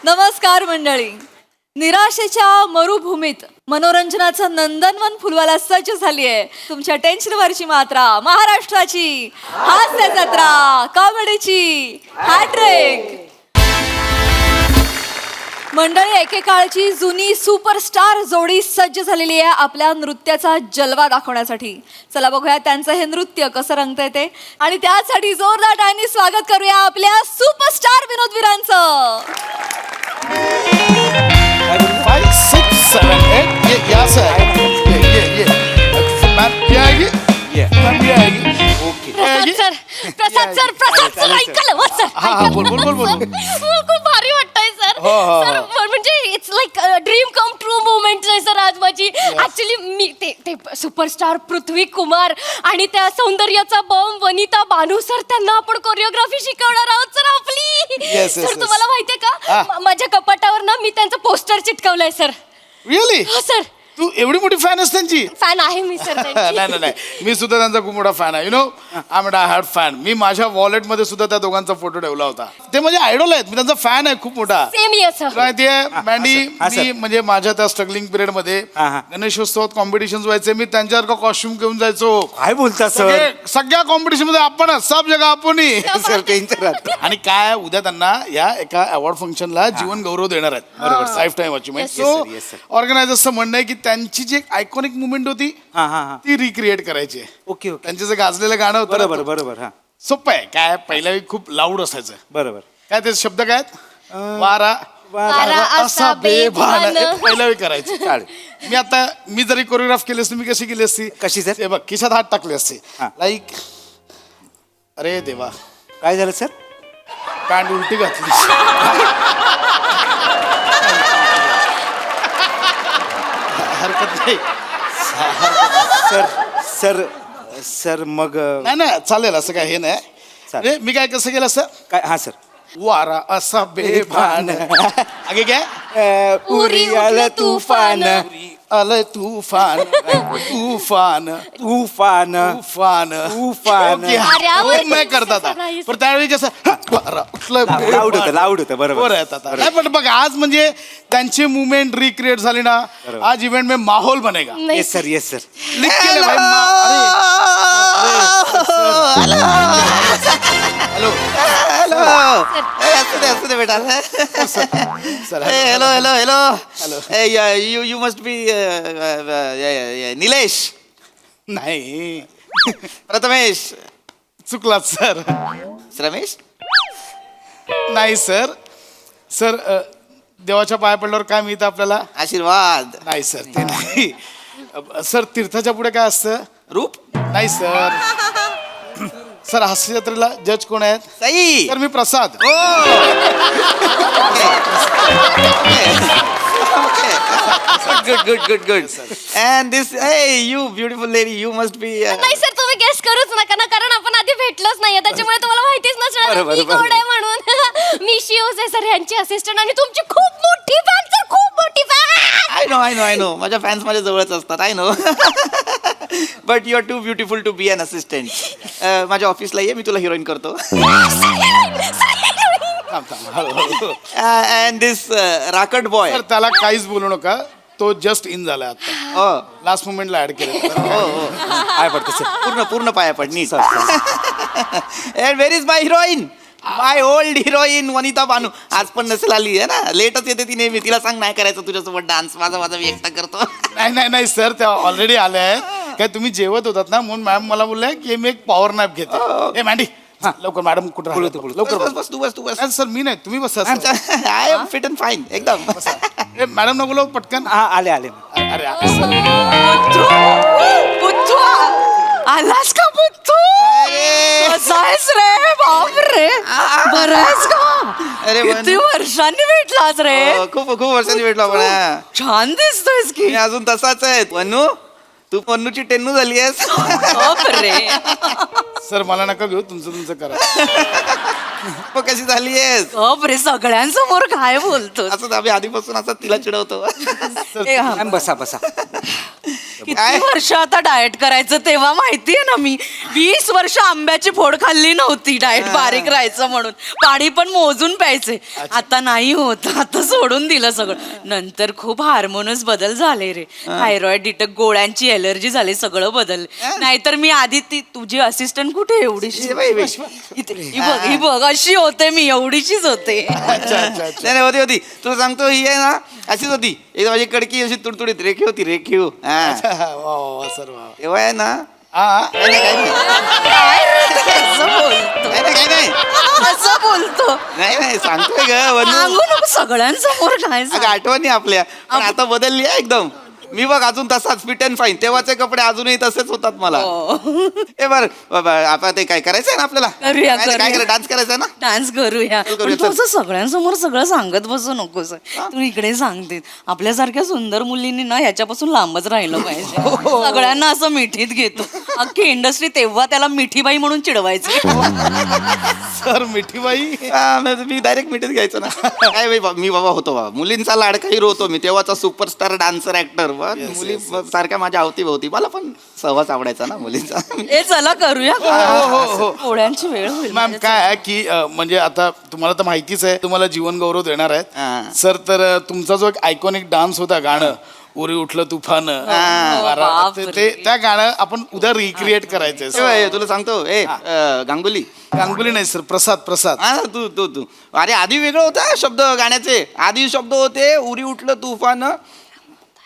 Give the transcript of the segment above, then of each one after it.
नमस्कार मंडळी. निराशेच्या मरुभूमीत मनोरंजनाचं नंदनवन फुलवायला सज्ज झाली आहे तुमच्या टेन्शनवरची मात्रा, महाराष्ट्राची हास्य जत्रा, कॉमेडीची हॅट्रिक. मंडळी, एकेकाळची जुनी सुपरस्टार जोडी सज्ज झालेली आहे आपल्या नृत्याचा जलवा दाखवण्यासाठी. चला बघूया त्यांचं हे नृत्य कसं रंगतंय ते, आणि त्यासाठी जोरदार टाळ्यांनी स्वागत करूया आपल्या सुपरस्टार विनोदवीरांचं. 5, 6, 7, 8. Yeah, sir. प्रसाद सर ऐकलं हो सर. बोल. खूप भारी वाटतंय सर. सर म्हणजे it's like dream come true movement आहे सर आज माझी. ऍक्च्युली मी ते सुपरस्टार पृथ्वी कुमार आणि त्या सौंदर्याचा बॉम्ब वनिता बानू सर, त्यांना आपण कोरिओग्राफी शिकवणार आहोत सर आपली. Yes. सर तुम्हाला माहितीये का, माझ्या कपाटावर ना मी त्यांचं पोस्टर चिटकवलंय सर. रिअली? हो सर. तू एवढी मोठी फॅन आहेस त्यांची? फॅन आहे मी सर त्यांची. नाही मी सुद्धा त्यांचा खूप मोठा फॅन आहे. I am a hard fan. मी माझ्या वॉलेट मध्ये सुद्धा त्या दोघांचा फोटो ठेवला होता. ते म्हणजे आयडॉल आहेत. मी त्यांचा फॅन आहे खूप मोठा. Same year sir. माहितीये मँडी, मी म्हणजे माझ्या त्या स्ट्रगलिंग पिरियड मध्ये गणेशोत्सवात कॉम्पिटिशन व्हायचे. मी त्यांच्यासारखा कॉस्ट्युम घेऊन जायचो. काय बोलता सर? सगळ्या कॉम्पिटिशन मध्ये आपण सब जगा आपण. सर टेन्शन आणि काय उद्या त्यांना या एका अवॉर्ड फंक्शनला जीवन गौरव देणार आहेत. बरोबर, लाईफ टाईम अचिव्हमेंट. सो ऑर्गनायझर्सचं म्हणणं आहे की त्यांची जी आयकॉनिक मुवमेंट होती ती रिक्रिएट करायची आहे. ओके. त्यांचं जे गाजलेलं गाणं होतं बरोबर. हा सोपं आहे. काय पहिल्या वेळी खूप लाऊड असायचं. बरोबर. काय ते शब्द काय आहेत? वारा वारा असा बेभान. पहिल्या वेळी करायचं. मी जरी कोरिओग्राफ केली असती, मी कशी केली असती? कशी सर? हे बघ, खिशात हात टाकले असते लाईक, अरे देवा काय झालं सर? पॅन्ट उलटी घातली. हरकत नाही सर मग नाही चालेल, असं काय हे नाही. चालेल. अरे, मी काय कसं केलं असं? काय? हा सर. वारा असा बेभान. आगे काय? उरी आलं तुफान, आलंय तुफान तुफान तुफान तुफान तुफान. ओके, अरे, हा. आवडतं. हो, मैं करता था. पण त्यावेळी कसं वारा उठलं लाऊड होतं बरोबर. बरं आहे आता. नाही पण बघ, आज म्हणजे त्यांची मुवमेंट रिक्रिएट झाली ना. आज इव्हेंट में माहौल बनेगा. नाही येस सर. लिख के ले भाई. हॅलो असू दे बेटा. Sir, hello you must be Nilesh, नाही प्रथमेश, चुकलात सर. रमेश. नाही सर देवाच्या पाया पडल्यावर काय मिळतं आपल्याला? आशीर्वाद. नाही सर, ते नाही. सर तीर्थाच्या पुढे काय असतं? रूप. नाही सर. सर हास्य जत्रेला जज कोण आहेत? Sai. Sir me Prasad. Good. And this, hey, you beautiful lady, you must be. नाही सर, तुम्ही गेस करूच नका ना, कारण आपण आधी भेटलोच नाहीये, त्याच्यामुळे तुम्हाला माहितीच नसणार मी कोण आहे म्हणून. मी शिवज आहे सर, यांची असिस्टंट, आणि तुमची खूप मोठी फॅन सर, खूप मोठी फॅन. I know. माझ्या फॅन्स माझ्या जवळच असतात. I know. But you are too beautiful to be an assistant. माझ्या ऑफिसला ये, मी तुला हिरोईन करतो. And this राकट बॉय. सर त्याला काहीच बोलू नका, तो जस्ट इन झाला आता. लास्ट मोमेंटला ऍड केलं. काय पडतं सर? पूर्ण पाया पड नीट. And where is my heroine? My old heroine Vanita Banu. आज पण नसेल आली आहे ना, लेटच येते ती नेहमी. तिला सांग नाही करायचं तुझ्यासोबत डान्स, माझा मी एकटा करतो. नाही सर, त्या ऑलरेडी आल्या आहेत. काय तुम्ही जेवत होतात ना, म्हणून मॅम मला बोलल्या की मी एक पॉवर नॅप घेते. ए मॅन्डी, लवकर मॅडम कुठं लवकर बस तू बस. सर मी नाही, तुम्ही बसा. I am fit and fine एकदम. ए मॅडम नको बोलव पटकन. हा आले. अरे आलास का बुद्धू? कसा आहेस रे? बाप रे, बरं आहेस का? अरे किती वर्षांनी भेटलास रे? खूप वर्षांनी भेटलो आपण. छान दिसतोयस की. मी अजून तसाच आहे. वनू, तू पन्नूची टेन्नू झाली आहेस. बाप रे. सर मला नका घेऊ, तुमचं करा. कशी झाली आहेस? बाप रे, सगळ्यांसमोर काय बोलतो? असं आम्ही आधीपासून असं तिला चिडवतो. ए, हा. बसा. किती वर्ष आता डाएट करायचं तेव्हा माहितीये ना मी 20 वर्ष आंब्याची फोड खाल्ली नव्हती डाएट बारीक राहायचं म्हणून पाणी पण मोजून प्यायचे आता नाही होत आता सोडून दिलं सगळं नंतर खूप हार्मोनस बदल झाले रे थायरॉइड डिटेक्ट गोळ्यांची एलर्जी झाली सगळं बदललं नाहीतर मी आधी ती तुझी असिस्टंट कुठे एवढीशी ही बघ अशी होते मी एवढीशीच होते नाही होती तुला सांगतो ही आहे ना अशीच होती एक माझी कडकी अशी तुडतुडीत रेखीव होती रेखीव हा वा वा सर वा तेव्हा आहे ना हा काय नाही असं बोलतो काय नाही असं बोलतो नाही सांगतोय ग वनू. सांगू नको सगळ्यांसमोर काय अगं आठवणी आपल्या पण आता बदलली आहे एकदम मी बघ अजून तसाच फिट अँड फाईन तेव्हाचे कपडे अजूनही तसेच होतात मला ए बर आता ते काय करायचंय ना आपल्याला करूया, काय करूया. करूया डान्स करायचा ना डान्स करूया करूया, पण तू असं सगळ्यांसमोर सगळं सांगत बसू नकोस तू इकडे सांगते आपल्यासारख्या सुंदर मुलींनी ना ह्याच्यापासून लांबच राहिलं पाहिजे सगळ्यांना असं मिठीत घेतो अख्खी इंडस्ट्री तेव्हा त्याला मिठीबाई म्हणून चिडवायची सर मिठीबाई मी डायरेक्ट मिठीत घ्यायचो ना काय मी बाबा होतो बाबा मुलींचा लाडका हिरो होतो मी तेव्हाचा सुपरस्टार डान्सर ऍक्टर मुली सारख्या माझ्या अवतीभोवती मला पण सहवास आवडायचा ना मुलींचा हे चला करूया पोळ्यांची वेळ होईल मॅम काय आहे की म्हणजे आता तुम्हाला तर माहितीच आहे तुम्हाला जीवन गौरव देणार हा. आहेत सर तर तुमचा जो एक आयकॉनिक डान्स होता गाणं उरी उठलं तुफान ते त्या गाणं आपण उद्या रिक्रिएट करायचंय sir. ए, तुला सांगतो गांगुली गांगुली नाही सर प्रसाद हा तू अरे आधी वेगळं होतं शब्द गाण्याचे आधी शब्द होते उरी उठलं तुफान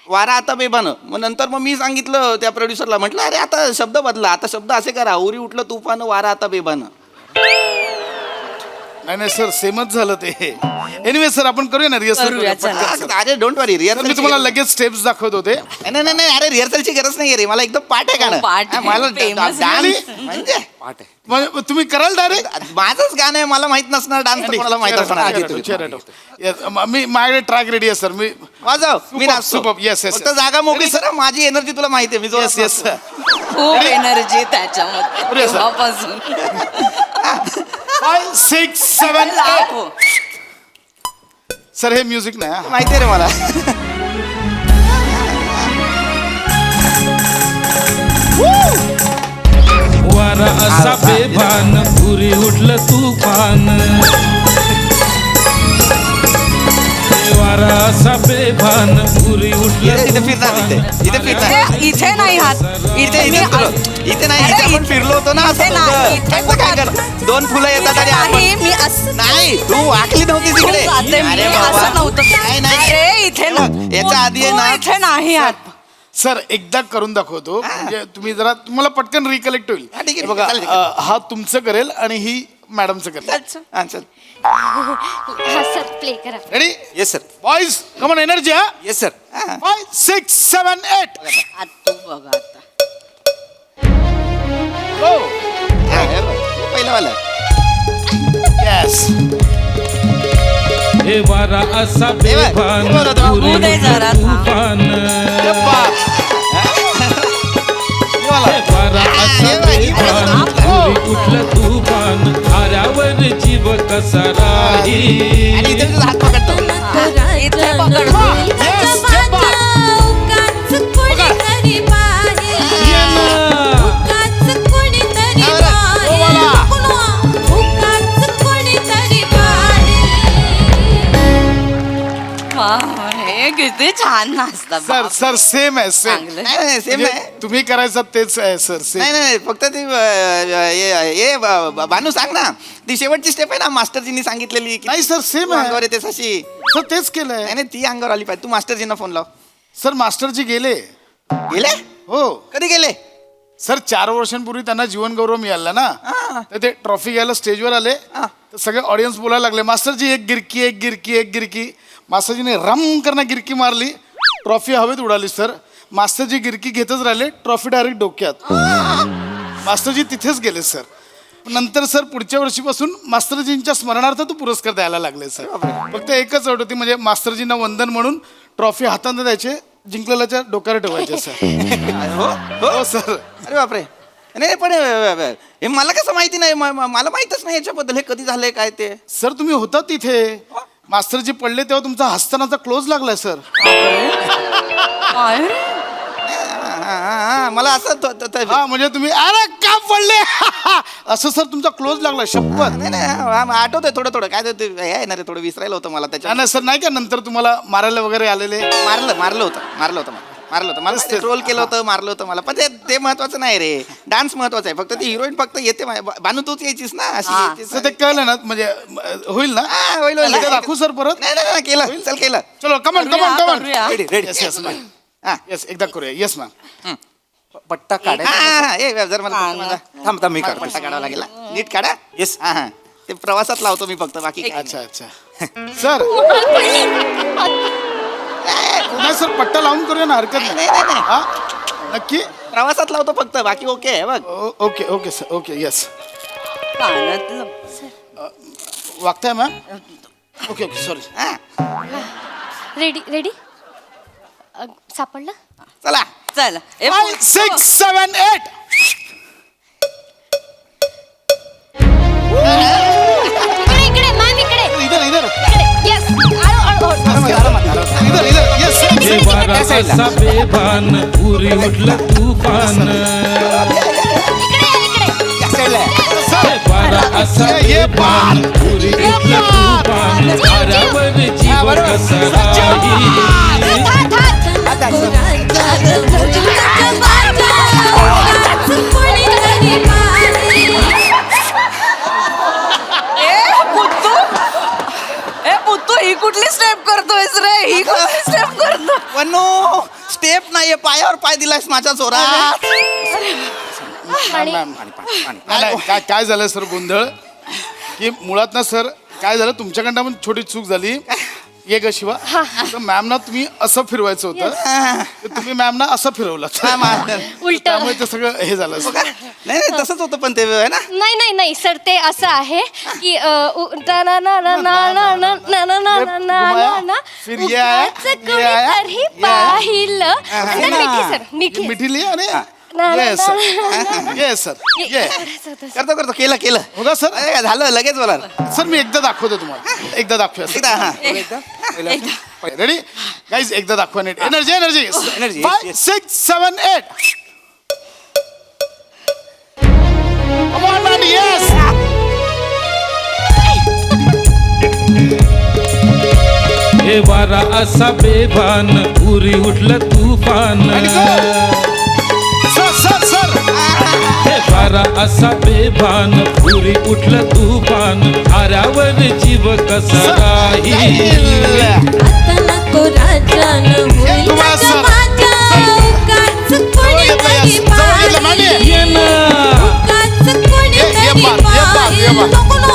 वारा आता बेबानं मग नंतर मग मी सांगितलं त्या प्रोड्युसरला म्हटलं अरे आता शब्द बदला आता शब्द असे करा उरी उठलं तुफान वारा आता बेबानं नाही सर सेमच झालं ते एनिवे सर आपण करूया ना करूया, चला. रिहर्सल अरे डोंट वरी मी रिहर्सल तुम्हाला लगेच स्टेप्स दाखवत होते नाही अरे रिहर्सलची गरज नाही रे मला एकदम पाठ आहे गाणं पाठ आहे, मला famous डान्स म्हणजे पाठ आहे म्हणजे तुम्ही कराल डायरेक्ट माझंच गाणं आहे मला माहित नसणार डान्स कोणाला माहित असणार मी माझ्याकडे ट्रॅक रेडी आहे सर मी वाजव मी Superb, नाचतो superb. Yes, yes, फक्त yes. जागा मोकळी सर माझी एनर्जी तुला माहिती आहे मी जोरात येस येस नाचतो. खूप एनर्जी त्याच्यामध्ये करूया, sir. तेव्हापासून 5 6 7 लाखो. सर हे म्युझिक नाही हा. माहिती आहे रे मला वारा असा बेभान पुरी उठलं तुफान वारा असा बेभान पुरी उठलं इथे फिरणार इथे फिरणार इथे नाही हात इथे मी इथे नाही इथे आपण फिरलो होतो ना इथे असं नाही, तुझं. इथे असं काय कर दोन फुलं येतात आणि आपण नाही मी असं नाही तू वाकली नव्हती तिकडे जाते मी, अरे बाबा. असं नव्हतं नाही अरे इथे ना याच्या आधी आहे ना इथे नाही हात सर एकदा करून दाखवतो म्हणजे तुम्ही जरा तुम्हाला पटकन रिकलेक्ट होईल हा, ठीक आहे, हे बघा चालेल, चालेल. हा तुमचं करेल आणि ही मॅडमचं करेल हा, चल. हा सर प्ले करा रेडी येस सर बॉईज कमन एनर्जी हा येस सर 5 6 7 8 हात तू बघा आता हो हा, हे बघ. पहिलं वाला येस हे वारा असा बेभान पुरी बघू दे जरा उठलं थांब. तुफान हे वारा असा बेभान पुरी उठलं तुफान आऱ्यावर जीव कसा राही आणि इथे तुझा हात पकडतो इथे पकडतो हे किती छान नाचतात सर सर सेम आहे सेम चांगलं. नाही सेम आहे तुम्ही करायचं तेच आहे सर सेम नाही फक्त ती भानू सांग ना ती शेवटची स्टेप आहे ना मास्टरजींनी सांगितलेली की नाही सर सेम तू अंगावर आहे येते तशी सर तेच केलंय नाही ती अंगावर आली पाहिजे तू मास्टरजींना फोन लाव सर मास्टरजी गेले गेले हो कधी गेले सर 4 वर्षांपूर्वी त्यांना जीवन गौरव मिळाला ना हा. तर ते ट्रॉफी घ्यायला स्टेजवर आले हा. तर सगळे ऑडियन्स बोलायला लागले मास्टरजी एक गिरकी एक गिरकी एक गिरकी मास्टरजीने रम करणं गिरकी मारली ट्रॉफी हवेत उडाली सर मास्टरजी गिरकी घेतच राहिले ट्रॉफी डायरेक्ट डोक्यात मास्टरजी तिथेच गेले सर नंतर सर पुढच्या वर्षीपासून मास्टरजींच्या स्मरणार्थ तो पुरस्कार द्यायला लागले सर फक्त एकच अट होती म्हणजे मास्टरजींना वंदन म्हणून ट्रॉफी हाताने द्यायचे जिंकलेल्याच्या डोक्यावर ठेवायचे सर हो हो सर अरे बापरे नाही पण हे मला कसं माहिती नाही मला माहितच नाही याच्याबद्दल हे कधी झालंय काय ते सर तुम्ही होता तिथे मास्टरजी पडले तेव्हा तुमचा हस्तानाचा क्लोज लागलाय सर काय रे? हा, मला असं हा म्हणजे तुम्ही अरे का पडले असं सर तुमचा क्लोज लागला शपथ. नाही आठवतंय थोडं थोडं काय ते हे आहे ना रे थोडं विसरायला होतं मला त्याच्या नाही सर नाही का नंतर तुम्हाला मारायला वगैरे आलेले. मारलं होतं मला ट्रोल केलं होतं मारलं होतं मला पण ते महत्वाचं नाही रे डान्स महत्वाचा आहे फक्त ती हिरोईन फक्त येते बानू तूच यायचीस ना अशी येतेस. तर ते कळलं ना म्हणजे होईल ना. हा, होईल लगेच दाखवू सर परत. नाही केलं चल केलं चलो come on come on come on. Ready ready yes yes ma'am हा. येस एकदा करूया येस मॅम. पट्टा काढायचा हा, ए, जर मला थांब मी काढतो. पट्टा काढावा लागेल हा. नीट काढा Yes. हा ते प्रवासात लावतो मी फक्त बाकी काही अच्छा अच्छा सर नाही सर पट्टा लावून करूया ना हरकत नाही. नाही. हा नक्की. प्रवासात लावतो फक्त बाकी ओके आहे बघ okay okay sir okay yes. कानातलं वागताय मॅम. Okay okay sorry. हा, रेडी सापडलं चला चल 5 6 7 8. इकडे मॅम इकडे इधर इधर येस इधर इधर येस हे वारा असा बेभान पुरी उठलं तुफान हे वारा असा बेभान पुरी उठलं तुफान वाऱ्यावर जीव कसा राही पुत्तू ही कुठली स्टेप करतोयस रे ही कुठली स्टेप करतो. वनो स्टेप नाहीये पायावर पाय दिलायस माझ्या जोरात मॅम नाही काय झालं सर गोंधळ की मुळात ना सर काय झालं तुमच्याकडनं पण छोटी चूक झाली. ये ग शिवा तर मॅमना तुम्ही असं फिरवायचं होतं तर तुम्ही मॅमना असं फिरवलं उलट त्यामुळे ते सगळं हे झालं सर. नाही तसंच होतं पण ते आहे ना नाही सर ते असं आहे की ना ना ना ना ना ना ना ना ना ना ना ना ना फिर ये आया, उगाच ये आया, कोणीतरी ये आया. पाहिलं सर, मिठी सर मिठी मिठी लिही आणि ना, ना, येस सर ना, येस सर ये करतो केलं होगा सर. अरे, झालं लगेच बोला सर मी एकदा दाखवतो तुम्हाला एकदा दाखवूया एकदा हा रेडी गाईज एकदा दाखवा नीट energy energy Energy, 5 yes. 6 7 8. Come on man yes. हे वारा असा बेभान पुरी उठलं तुफान सर हे वारा असा बेभान पुरी उठलं तुफान आऱ्यावर जीव कसा राहील आता नको राजान होईल तुम्हाला ग सर. माझ्या उगाच कोणीतरी पाहिल ये ना उगाच कोणीतरी बात, ये बात. पाहिल नको ना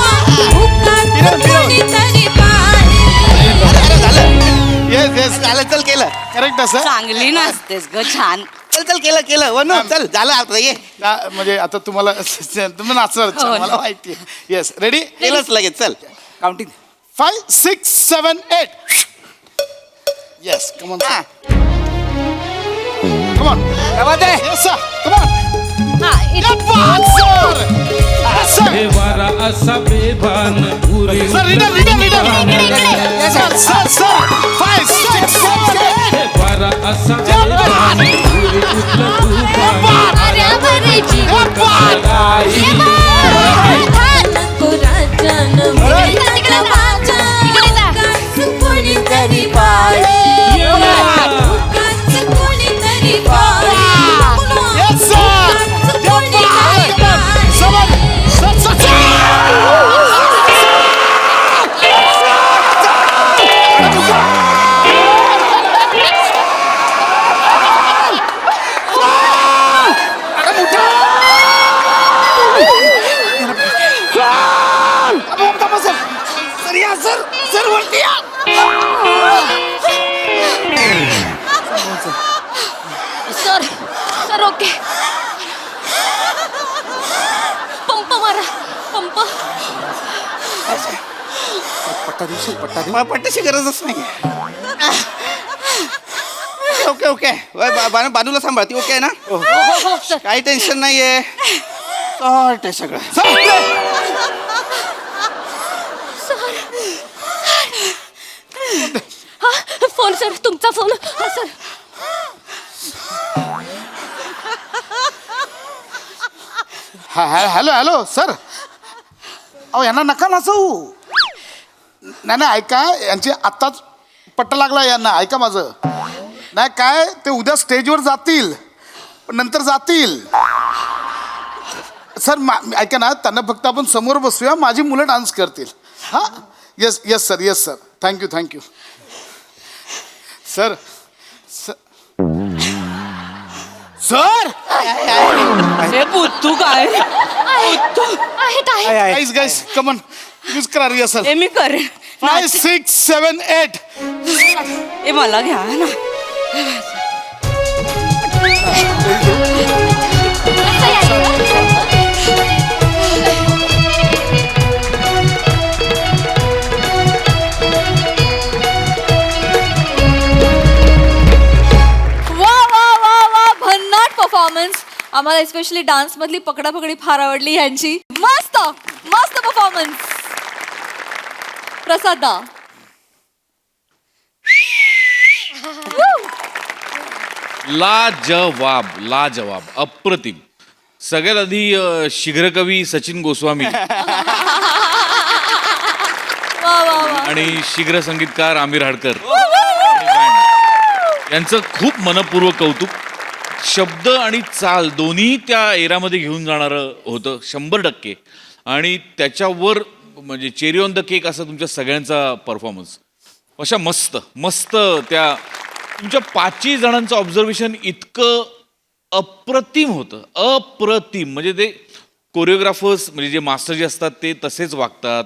उगाच कोणीतरी पाहिल येस येस झालं चल केलं करेक्ट आहे सर. चांगली नाचतेस ग छान. चल केलं वनो चल झालं आता ये म्हणजे आता तुम्हाला तुम्ही नाचणार अच्छा, हो. मला माहिती आहे येस रेडी केलंच लगेच चल काउंटिंग 5 6 7 8. येस कम ऑन हा. Come on yes sir come on sir हे वारा असा बेभान पुरी सर सर 5 6 7 8. हे वारा असा बेभान पुरी उठलं तुफान आऱ्यावर जीव राहील नको राजान होईल ग माझ्या उगाच कोणीतरी पाहिल उगाच कोणीतरी पाहिल Yes, sir. उगाच कोणीतरी पाहिल सर वरती या. सर ओके पंप मारा पंप पट्ट्याची गरजच नाही ओके बानूला सांभाळ ती ओके आहे ना हो सर काही टेन्शन नाहीये सॉर्ट आहे सगळं फोन सर तुमचा फोन हा सर हॅलो हॅलो सर अहो यांना नका नाचवू. नाही ऐका, यांची आत्ताच पट्टा लागला यांना. ऐका माझं. नाही काय ते उद्या स्टेजवर जातील पण नंतर जातील सर. ऐका ना, त्यांना फक्त आपण समोर बसूया, माझी मुलं डान्स करतील. हां yes yes sir, yes sir. Thank you sir. Sir हे बुद्धू काय गाईज कमन यूज करा रिहर्सल. हे मी करेन. 5 6 7 8. हे मला घ्या ना. परफॉर्मन्स. आम्हाला स्पेशली डान्स मधली पकडापकडी फार आवडली यांची. मस्त मस्त परफॉर्मन्स. प्रसादा लाजवाब लाजवाब अप्रतिम. सगळ्यात आधी शीघ्रकवी सचिन गोस्वामी वा वा वा. आणि शीघ्र संगीतकार आमिर हाडकर यांचं खूप मनपूर्वक कौतुक. शब्द आणि चाल दोन्ही त्या एरामध्ये घेऊन जाणारं होतं 100%. आणि त्याच्यावर म्हणजे चेरी ऑन द केक असा तुमच्या सगळ्यांचा परफॉर्मन्स. अशा मस्त मस्त त्या तुमच्या 5 जणांचं ऑब्झर्वेशन इतकं अप्रतिम होतं. अप्रतिम म्हणजे ते कोरिओग्राफर्स म्हणजे जे मास्टर जे असतात ते तसेच वागतात,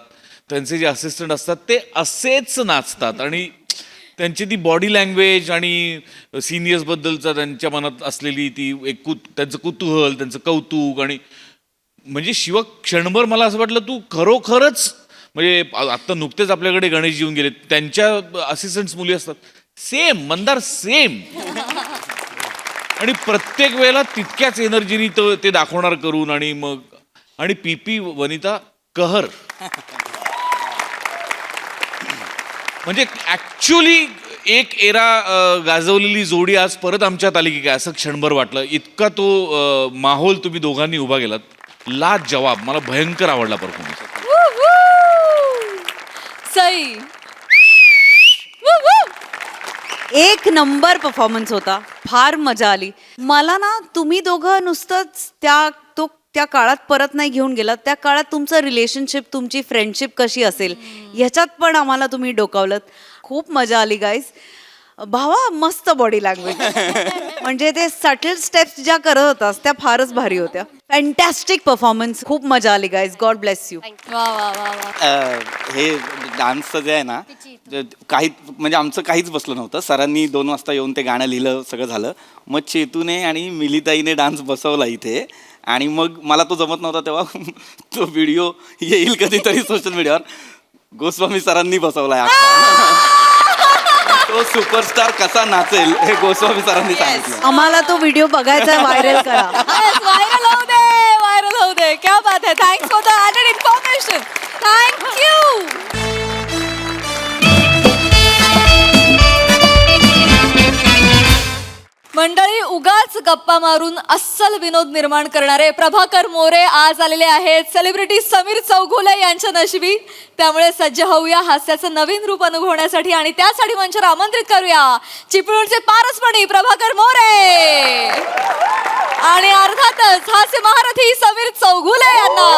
त्यांचे जे असिस्टंट असतात ते असेच नाचतात. आणि त्यांची ती बॉडी लँग्वेज आणि सिनियर्सबद्दलचा त्यांच्या मनात असलेली ती एक त्यांचं कुतूहल, त्यांचं कौतुक. आणि म्हणजे शिव क्षणभर मला असं वाटलं तू खरोखरच म्हणजे आत्ता नुकतेच आपल्याकडे गणेश येऊन गेले, त्यांच्या असिस्टंट्स मुली असतात सेम मंदार सेम. आणि प्रत्येक वेळेला तितक्याच एनर्जीनी ते दाखवणार करून. आणि मग आणि पीपी वनिता कहर म्हणजे ऍक्च्युली एक एरा गाजवलेली जोडी आज परत आमच्यात आली की काय असं क्षणभर वाटलं. इतका तो माहोल तुम्ही दोघांनी उभा केलात. लाजवाब. मला भयंकर आवडला परफॉर्मन्स. सई. एक नंबर परफॉर्मन्स होता. फार मजा आली मला ना. तुम्ही दोघं नुसतंच त्या काळात परत नाही घेऊन गेलात. त्या काळात तुमचं रिलेशनशिप, तुमची फ्रेंडशिप कशी असेल ह्याच्यात पण आम्हाला तुम्ही डोकावलं. खूप मजा आली गाईज. भावा मस्त बॉडी लँग्वेज. म्हणजे ते सटल स्टेप्स ज्या करत होतास त्या फारच भारी होत्या. Fantastic performance. खूप मजा आली गाईज. God bless you. वा वा वा वा. हे डान्सचं जे आहे ना, काही म्हणजे आमचं काहीच बसलं नव्हतं. सरांनी 2 वाजता येऊन ते गाणं लिहिलं, सगळं झालं. मग चेतूने आणि मिलिताईने डान्स बसवला इथे. आणि मग मला तो जमत नव्हता तेव्हा तो व्हिडिओ येईल कधीतरी सोशल मीडियावर. गोस्वामी सरांनी बसवलाय. तो सुपरस्टार कसा नाचेल हे गोस्वामी सरांनी सांगितलं. आम्हाला तो व्हिडिओ बघायचा, व्हायरल करा. व्हायरल होऊ दे, व्हायरल होऊ दे. क्या बात है. Thanks for the added information. Thank you. मंडळी, उगाच गप्पा मारून अस्सल विनोद निर्माण करणारे प्रभाकर मोरे आज आलेले आहेत सेलिब्रिटी समीर चौगुले यांच्या नशिबी. त्यामुळे सज्ज होऊया हास्याचं नवीन रूप अनुभवण्यासाठी. आणि त्यासाठी मंचावर आमंत्रित करूया चिपळूणचे पारसमणी प्रभाकर मोरे आणि अर्थातच हास्य महारथी समीर चौगुले यांना.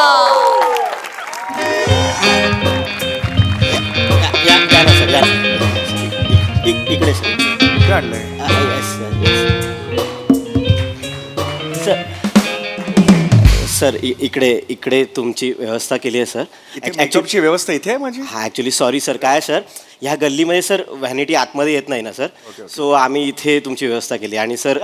इकडे सर इकडे तुमची व्यवस्था केली आहे सर. ॲक्च्युअलची व्यवस्था इथे आहे माझी. हा ॲक्च्युली सॉरी सर. काय सर ह्या गल्लीमध्ये सर व्हॅनिटी आतमध्ये येत नाही ना सर. सो आम्ही इथे तुमची व्यवस्था केली. आणि सर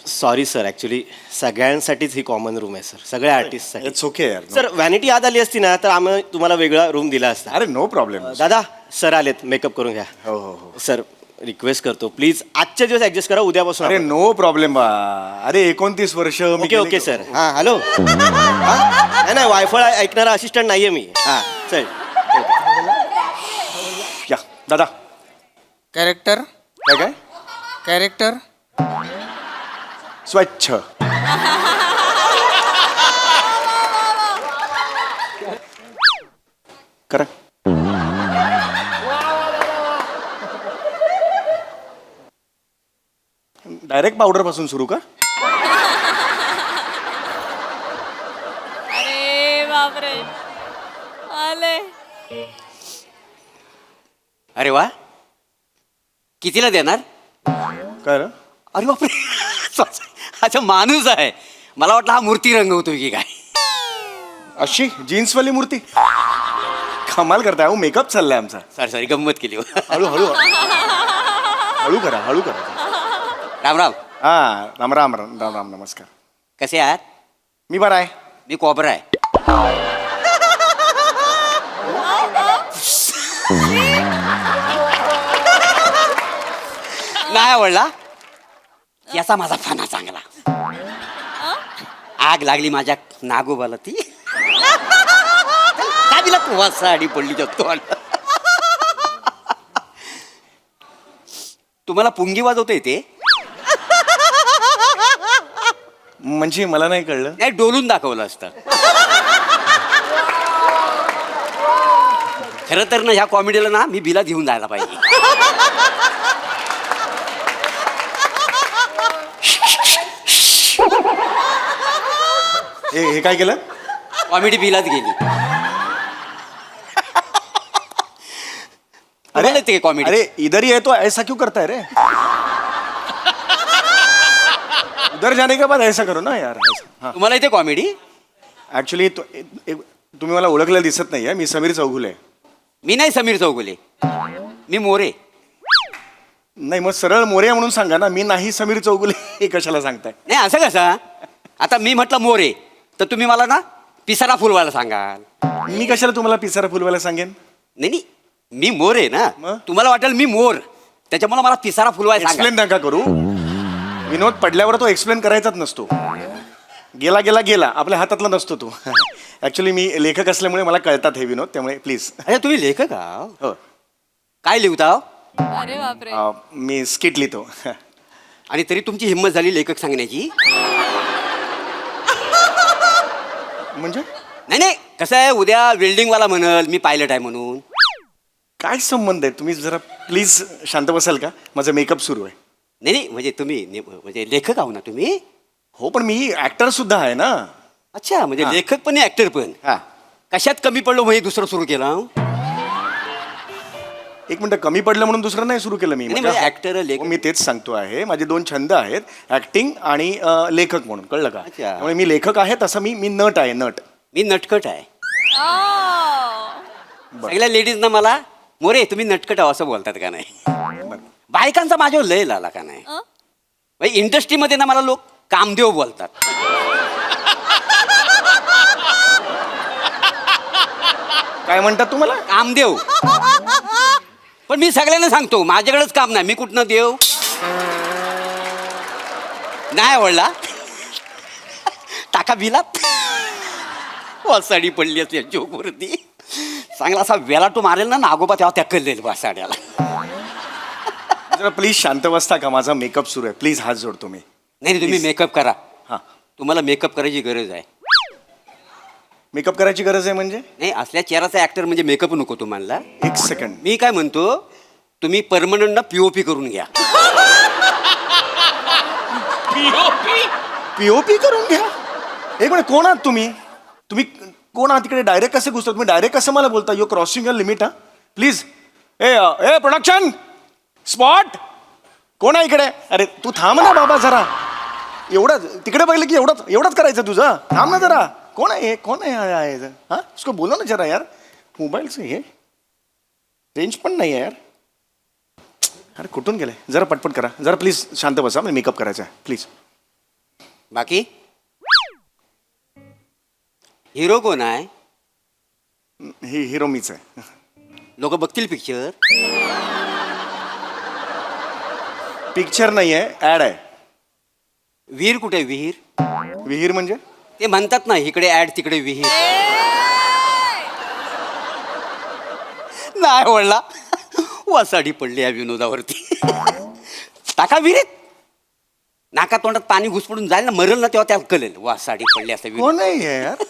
सॉरी सर ॲक्च्युली सगळ्यांसाठीच ही कॉमन रूम आहे सर. सगळ्या आर्टिस्टसाठी. इट्स ओके यार. सर व्हॅनिटी आत आली असती ना तर आम्ही तुम्हाला वेगळा रूम दिला असता. अरे नो प्रॉब्लेम. दादा सर आलेत, मेकअप करून घ्या. हो हो हो. सर रिक्वेस्ट करतो प्लीज आजच्या दिवस ॲडजस्ट करा. उद्यापासून अरे नो प्रॉब्लेम बा. अरे 29 वर्ष. Okay okay sir. हां हॅलो. नाही वायफाय ऐकणारा असिस्टंट नाही आहे मी. हां चल या दादा. कॅरेक्टर काय कॅरेक्टर स्वच्छ. करा. डायरेक्ट पावडर पासून सुरू का? अरे बापरे आले. अरे वा, कितीला देणार? काय रे? अरे बापरे, अच्छा माणूस आहे. मला वाटलं हा मूर्ती रंगवतोय की काय. अशी जीन्सवाली मूर्ती? कमाल करताय. अहो मेकअप चाललाय आमचा. सॉरी गंमत केली हो. हळू हळू हळू करा, हळू करा. राम राम. हा राम राम राम राम राम नमस्कार. कसे आहात? मी बरा आहे. मी कॉबरा आहे. नाही आवडला याचा माझा फाना चांगला. आग लागली माझ्या नागोबाला ती काय दिला तू साडी पडली तोंड. तुम्हाला पुंगी वाजवता येते? म्हणजे मला नाही कळलं. नाही डोलून दाखवलं असतं. खरं तर ना ह्या कॉमेडीला ना मी बिला घेऊन जायला पाहिजे. हे काय केलं? कॉमेडी बिलात गेली. अरे ते कॉमेडी. अरे इधर ही है तो ऐसा क्यों करता है रे? उधर जाने के बाद ऐसा करो ना यार. हाँ तुम्हाला इथे कॉमेडी? ऍक्च्युली तुम्ही मला ओळखलेलं दिसत नाहीये. मी समीर चौगुले. मी नाही समीर चौगुले, मी मोरे. नाही मग सरळ मोरे म्हणून सांगा ना. मी नाही समीर चौगुले हे कशाला सांगताय? नाही असं कसं? आता मी म्हटलं मोरे तर तुम्ही मला ना पिसारा फुलवायला सांगाल. मी कशाला तुम्हाला पिसारा फुलवायला सांगेन? नाही नाही मी मोर आहे ना. मग? तुम्हाला वाटेल मी मोर, त्याच्यामुळे मला पिसारा फुलवायला सांगा. एक्सप्लेन नका करू. विनोद पडल्यावर तो एक्सप्लेन करायचाच नसतो. गेला गेला गेला आपल्या हातातला नसतो तो. ऍक्च्युली मी लेखक असल्यामुळे मला कळतात हे विनोद, त्यामुळे प्लीज. अरे तुम्ही लेखक आहात? हो. काय लिहता? अरे बापरे. मी स्किट लिहितो. आणि तरी तुमची हिंमत झाली लेखक सांगण्याची? म्हणजे नाही नाही कसं आहे, उद्या वेल्डिंगवाला म्हणल मी पायलट आहे म्हणून. काय संबंध आहे? तुम्ही जरा प्लीज शांत बसाल का? माझा मेकअप सुरू आहे. नाही नाही म्हणजे तुम्ही म्हणजे लेखक आहो ना तुम्ही? हो पण मी ऍक्टर सुद्धा आहे ना. अच्छा म्हणजे लेखक पण ऍक्टर पण. हा कशात कमी पडलो म्हणजे दुसरं सुरू केलं? एक मिनिट, कमी पडलं म्हणून दुसरं नाही सुरू केलं मी. नाही, म्हणजे actor, लेखक. हो, मी तेच सांगतो आहे. माझे 2 छंद आहेत, ऍक्टिंग आणि लेखक म्हणून. कळलं का? अच्छा. त्यामुळे मी लेखक आहे तसं मी नट आहे. नट. मी नटखट आहे. आ. सगळ्या लेडीजना मला मोरे तुम्ही नटखट आहो असं बोलतात का नाही? बायकांचा माझ्यावर लय लाला का नाही? इंडस्ट्रीमध्ये ना मला लोक कामदेव बोलतात. काय म्हणतात तुम्हाला? कामदेव. पण मी सगळ्यांना सांगतो माझ्याकडेच काम नाही, मी कुठनं देव नाही आवडला टाका बिलात. वासाडी पडली असते जोकवरती. चांगला असा वेलाटो मारेल ना नागोबा तेव्हा त्या कळलेल वासाड्याला. जरा प्लीज शांत बसता का? माझा मेकअप सुरू आहे. प्लीज हात जोडतो मी. नाही नाही, तुम्ही मेकअप करा. हा तुम्हाला मेकअप करायची गरज आहे. मेकअप करायची गरज आहे म्हणजे? नाही असल्या चेहराचा ऍक्टर म्हणजे मेकअप नको तुम्हाला. एक सेकंड. मी काय म्हणतो तुम्ही परमनंट ना पीओपी करून घ्या. पीओपी करून घ्या? एक मिनिट, कोण आहात तुम्ही? तुम्ही कोण आहात? तिकडे डायरेक्ट कसे घुसतात तुम्ही? डायरेक्ट कसं मला बोलता? You crossing your limit. हा प्लीज. ए प्रोडक्शन स्पॉट कोण आहे इकडे? अरे तू थांब ना बाबा जरा. एवढं तिकडे बघितलं की एवढंच करायचं तुझं? थांब ना जरा. कोण आहे? कोण आहे? हा उसको बोलो ना जरा यार. मोबाईलचं हे रेंज पण नाही आहे यार. अरे कुठून गेले? जरा पटपट करा. जरा प्लीज शांत बसा. मला मेकअप करायचा आहे प्लीज. बाकी हिरो कोण आहे? हिरो मीच आहे. लोक बघतील पिक्चर. पिक्चर नाही आहे, ऍड आहे. विहीर कुठे आहे? विहीर विहीर म्हणजे? ते म्हणतात ना इकडे ऍड तिकडे विहीर. नाही आवडला. वासाडी पडली या विनोदावरती. टाका विहिरीत. नाका तोंडात पाणी घुसपडून जाईल ना, मरल ना तेव्हा त्या कळेल वासाडी पडली असं. कौन है ये यार?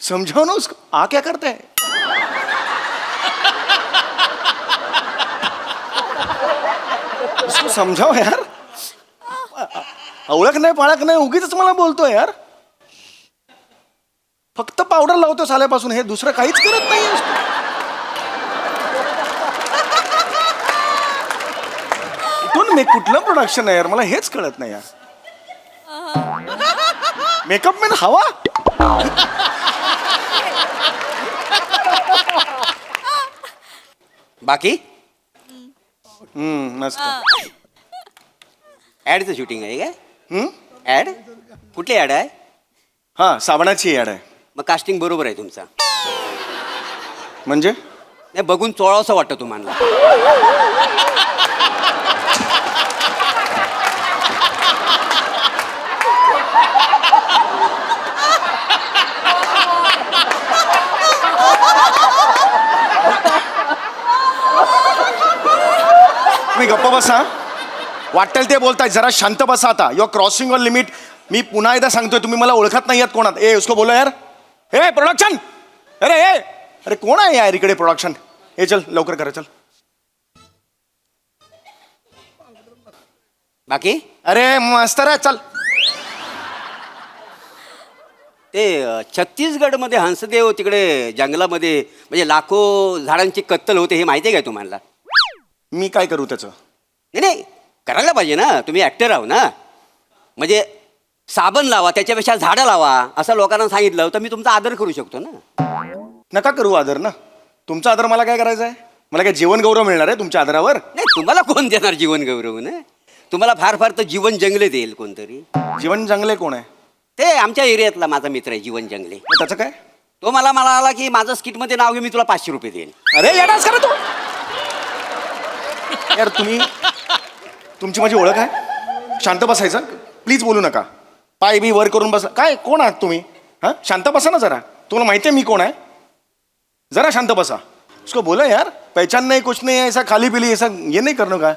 समझाओ ना उसको. आ क्या करता है? समजाव यार. ओळख नाही पाळख नाही उगीच मला बोलतोय यार. फक्त पावडर लावतो साल्यापासून, हे दुसरं काहीच करत नाही. इथून मी कुठलं प्रोडक्शन आहे यार, मला हेच कळत नाही यार. मेकअप मॅन हवा. बाकी मस्त. ऍडचं शूटिंग आहे काय? ऍड कुठली ऍड आहे? हा, साबणाची ॲड आहे. मग कास्टिंग बरोबर आहे तुमचा. म्हणजे नाही, बघून चोळावंसं वाटतं तुम्हाला. तुम्ही गप्प बसा. वाटेल ते बोलताय, जरा शांत बसा आता. Your crossing on limit. मी पुन्हा एकदा सांगतोय, तुम्ही मला ओळखत नाही आहात कोणात. ए उसको बोलो यार. हे प्रोडक्शन. अरे कोण आहे यार इकडे प्रोडक्शन? हे चल लवकर करा चल. बाकी अरे मस्त रे चल. ते छत्तीसगडमध्ये हंसदेव तिकडे जंगलामध्ये म्हणजे लाखो झाडांची कत्तल होते, हे माहिती आहे काय तुम्हाला? मी काय करू त्याचं? नाही करायला पाहिजे ना, तुम्ही ॲक्टर आहो ना. म्हणजे साबण लावा, त्याच्यापेक्षा झाडं लावा असं लोकांना सांगितलं तर मी तुमचा आदर करू शकतो ना. नका करू आदर ना. तुमचा आदर मला काय करायचा आहे? मला काय जीवन गौरव मिळणार आहे तुमच्या आदरावर? नाही, तुम्हाला कोण देणार जीवन गौरव ना? तुम्हाला फार फार तर जीवन जंगले देईल कोणतरी. जीवन जंगले कोण आहे? ते आमच्या एरियातला माझा मित्र आहे जीवन जंगले. मग त्याचं काय? तो मला म्हणाला की माझं स्किटमध्ये नाव घे, मी तुला 500 रुपये देईन. अरे येडाच करा तू यार. तुमची माझी ओळख आहे? शांत बसायचं प्लीज, बोलू नका. पाय बी वर करून बसा. काय कोण आहात तुम्ही? हा, शांत बसा ना जरा. तुम्हाला माहिती आहे मी कोण आहे? जरा शांत बसा. उसको बोला यार, पहचान नाही कुछ नाही ऐसा खाली पिली ऐसा ये नहीं करणं का.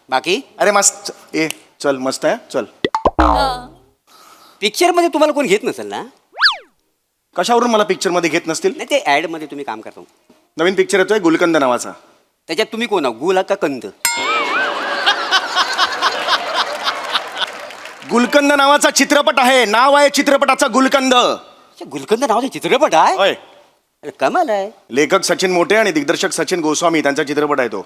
बाकी अरे मस्त. ए चल मस्त आहे चल. पिक्चरमध्ये तुम्हाला कोण घेत नसेल ना? कशावरून मला पिक्चरमध्ये घेत नसतील? नाही, ते ॲडमध्ये तुम्ही काम करता. नवीन पिक्चर येतोय गुलकंद नावाचा. त्याच्यात तुम्ही कोण आहो, गुल का कंद? गुलकंद नावाचा चित्रपट आहे. नाव आहे चित्रपटाचा गुलकंद. अच्छा, गुलकंद नावाचा चित्रपट आहे? होय. अरे कमाल आहे. लेखक सचिन मोठे आणि दिग्दर्शक सचिन गोस्वामी, त्यांचा चित्रपट आहे तो.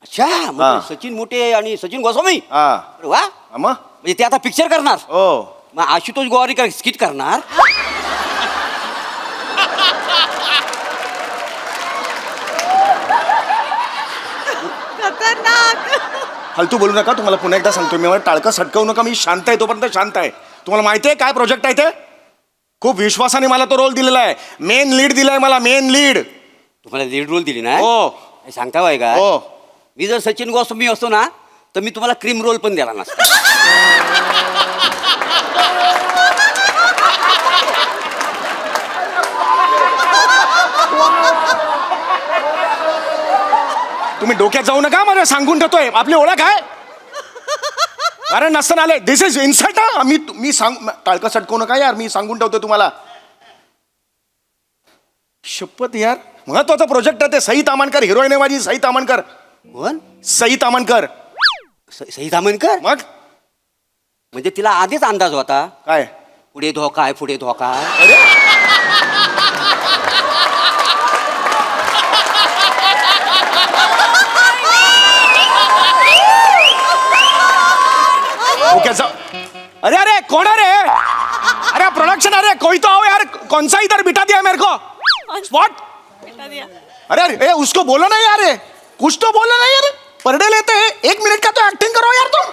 अच्छा, हा. म्हणजे सचिन मोठे आणि सचिन गोस्वामी. हा. अरे वा. मग म्हणजे ते आता पिक्चर करणार. हो. मग आशुतोष गोवारीकर स्किट करणार. फालतू बोलू नका. तुम्हाला पुन्हा एकदा सांगतो मी, मला टाळकं सटकवू नका. मी शांत आहे तोपर्यंत शांत आहे. तुम्हाला माहिती आहे काय प्रोजेक्ट आहे ते? खूप विश्वासाने मला तो रोल दिलेला आहे. मेन लीड दिलाय मला, मेन लीड. तुम्हाला लीड रोल दिली ना? हो. काय सांगता बाय का? हो. मी जर सचिन गोस्वामी असतो ना तर मी तुम्हाला क्रीम रोल पण द्याला नसतो. तुम्ही डोक्यात जाऊ नका. मला सांगून ठेवतोय आपली ओळख आहे. अरे नसताना आले. दिस इज इन्सल्ट. मी सांग टाळकं सटकवू नका यार. मी सांगून ठेवतोय तुम्हाला. शपथ यार, महत्वाचा प्रोजेक्ट आहे ते. सई तामणकर हिरोईन आहे माझी. सई तामणकर. कोण? सई तामणकर. सई तामणकर? मग म्हणजे तिला आधीच अंदाज होता काय? पुढे धोका आहे, पुढे धोका आहे. अरे डोक्यात जाऊ. अरे अरे कौन है रे? अरे प्रोडक्शन. अरे कोई तो आओ यार. कौन सा इधर बिठा दिया मेरे को स्पॉट? अरे अरे उसको बोलो ना यार. कुछ तो बोलो ना यार. परडे लेते हैं. 1 मिनट का तो एक्टिंग करो यार तुम.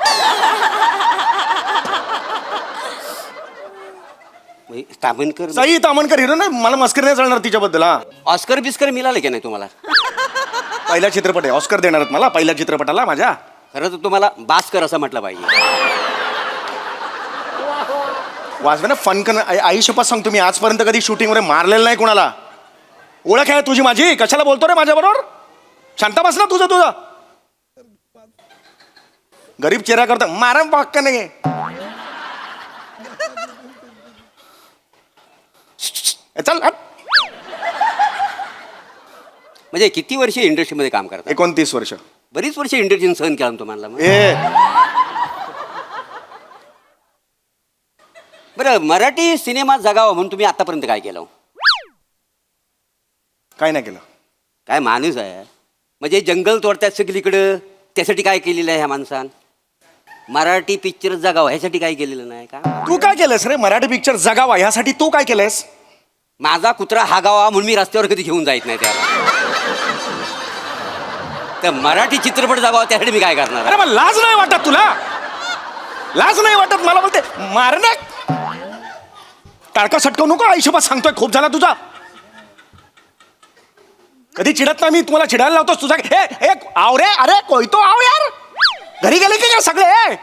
तामणकर. सई तामणकर हिरो ना. मला मस्करी नाही चालणार तिच्याबद्दल. हा, ऑस्कर बिस्कर मिळाले की नाही तुम्हाला? पहिला चित्रपट आहे. ऑस्कर देणार आहेत मला पहिल्या चित्रपटाला माझ्या. खरं तर तुम्हाला बास्कर असं म्हटलं पाहिजे. वाजवे ना फन कर. आई शपथ सांगतो मी आजपर्यंत कधी शूटिंग वर मारलेलं नाही कोणाला. ओळख आहे तुझी माझी. कशाला बोलतो रे माझ्या बरोबर? शांत बस ना. तुझं गरीब चेहरा करता. मारा वाक्य नाही. चल हट. म्हणजे किती वर्ष इंडस्ट्रीमध्ये काम करता? 29 वर्ष. बरीच वर्ष इंटरचेंज सहन केला ना तुम्हाला मग. ए बरं मराठी सिनेमा जगावा म्हणून तुम्ही आतापर्यंत काय केलं? काय नाही केलं. काय माणूस आहे म्हणजे जंगल तोडतात सगळीकडं, त्यासाठी काय केलेलं आहे ह्या माणसान? मराठी पिक्चर जगावा ह्यासाठी काय केलेलं नाही का? तू काय केलंस रे? मराठी पिक्चर जगावा ह्यासाठी तू काय केलंस? माझा कुत्रा हागावा म्हणून मी रस्त्यावर कधी घेऊन जायत नाही त्याला. तर मराठी चित्रपट जगावा त्यासाठी मी काय करणार? अरे मग लाज नाही वाटत तुला? लाज नाही वाटत? मला बोलते मारणे टाळका सटकवू नको. आयुष्यभर सांगतोय खूप झाला तुझा. कधी चिडत नाही मी तुम्हाला चिडायला लावतोस तुझा. हे आव रे, अरे कोई तो आव यार. घरी गेले की काय सगळे?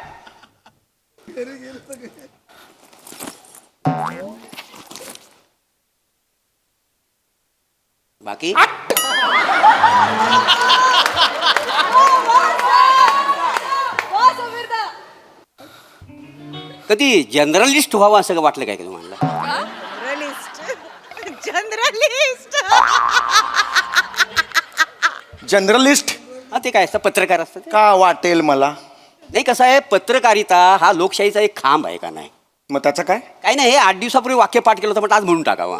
बाकी कधी जनरलिस्ट व्हावं असं का वाटलं काय का तुम्हाला? जनरलिस्ट हा ते काय असतं पत्रकार असतं ते? का वाटेल मला? नाही कसं आहे पत्रकारिता हा लोकशाहीचा एक खांब आहे का नाही? मग त्याचं काय? काही नाही हे 8 दिवसापूर्वी वाक्य पाठ केलं होतं म्हटलं आज म्हणून टाकावा.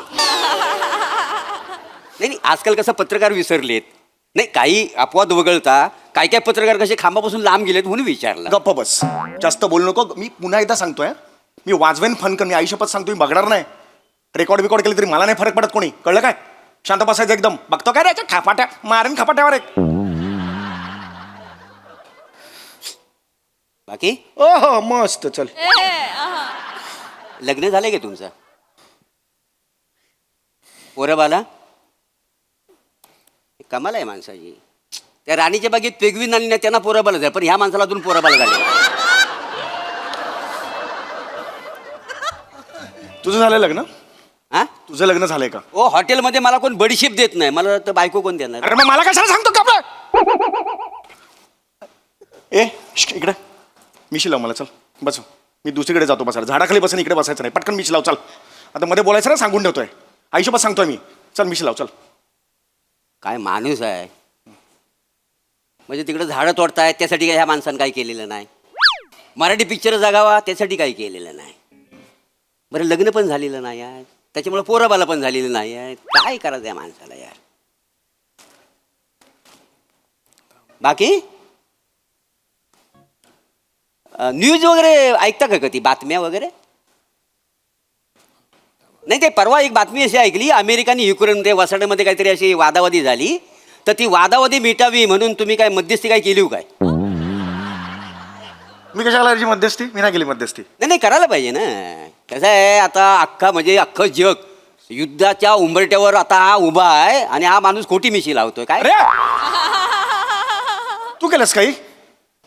नाही आजकाल कसं पत्रकार विसरलेत. नाही काही अपवाद वगळता काय काय पत्रकार कसे खांबापासून लांब गेलेत म्हणून विचारलं. गप्प बस, जास्त बोलू नको. मी पुन्हा एकदा सांगतोय, मी वाजवेन फनकन. मी आयुष्यपत सांगतो, मी बघणार नाही. रेकॉर्ड बिकॉर्ड केलं तरी मला नाही फरक पडत. कोणी कळलं काय? शांत बसायचं एकदम. बघतो काय रे खापाट्या मारेन खपाट्यावर एक. बाकी ओहो मस्त. चल लग्न झालंय का तुमचं? पोरं बाला? कमाल आहे माणसाची. त्या राणीच्या बागेत पेगवीन आली ना त्यांना पोरं बाला झालं, पण ह्या माणसाला अजून पोरं बाला झाले. तुझं झालंय लग्न? हा तुझं लग्न झालंय का? ओ हॉटेलमध्ये मला कोण बडीशिप देत नाही, मला तर बायको कोण देणार? अरे मग मला कशाला सांगतो का? ए इकडे मिशी लाव मला. चल बस. मी दुसरीकडे जातो बसायला. झाडाखाली बसून इकडे बसायचं नाही. पटकन मिशी लाव. चल आता मध्ये बोलायचं ना, सांगून ठेवतोय. आयुष्यभर सांगतोय मी. चल मिशी लाव. चल. काय माणूस आहे म्हणजे तिकडे झाडं तोडतायत त्यासाठी काय ह्या माणसानं काय केलेलं नाही? मराठी पिक्चर जगावा त्यासाठी काही केलेलं नाही. बरं लग्न पण झालेलं नाही आहे, त्याच्यामुळे पोराबाला पण झालेलं नाही आहे. काय करायचं या माणसाला यार? बाकी न्यूज वगैरे ऐकता का कधी? बातम्या वगैरे? नाही ते परवा एक बातमी अशी ऐकली, अमेरिका आणि युक्रेन ते वसाड्यामध्ये काहीतरी अशी वादावादी झाली, तर ती वादावादी मिटावी म्हणून तुम्ही काय मध्यस्थी काय केली हो काय? मी कशाला मध्यस्थी? मी नाही केली मध्यस्थी. नाही नाही करायला पाहिजे ना. कसं आहे आता अख्खं जग युद्धाच्या उंबरट्यावर आता हा उभा आहे आणि हा माणूस खोटी मिशी लावतोय काय? अरे तू केलंस काही?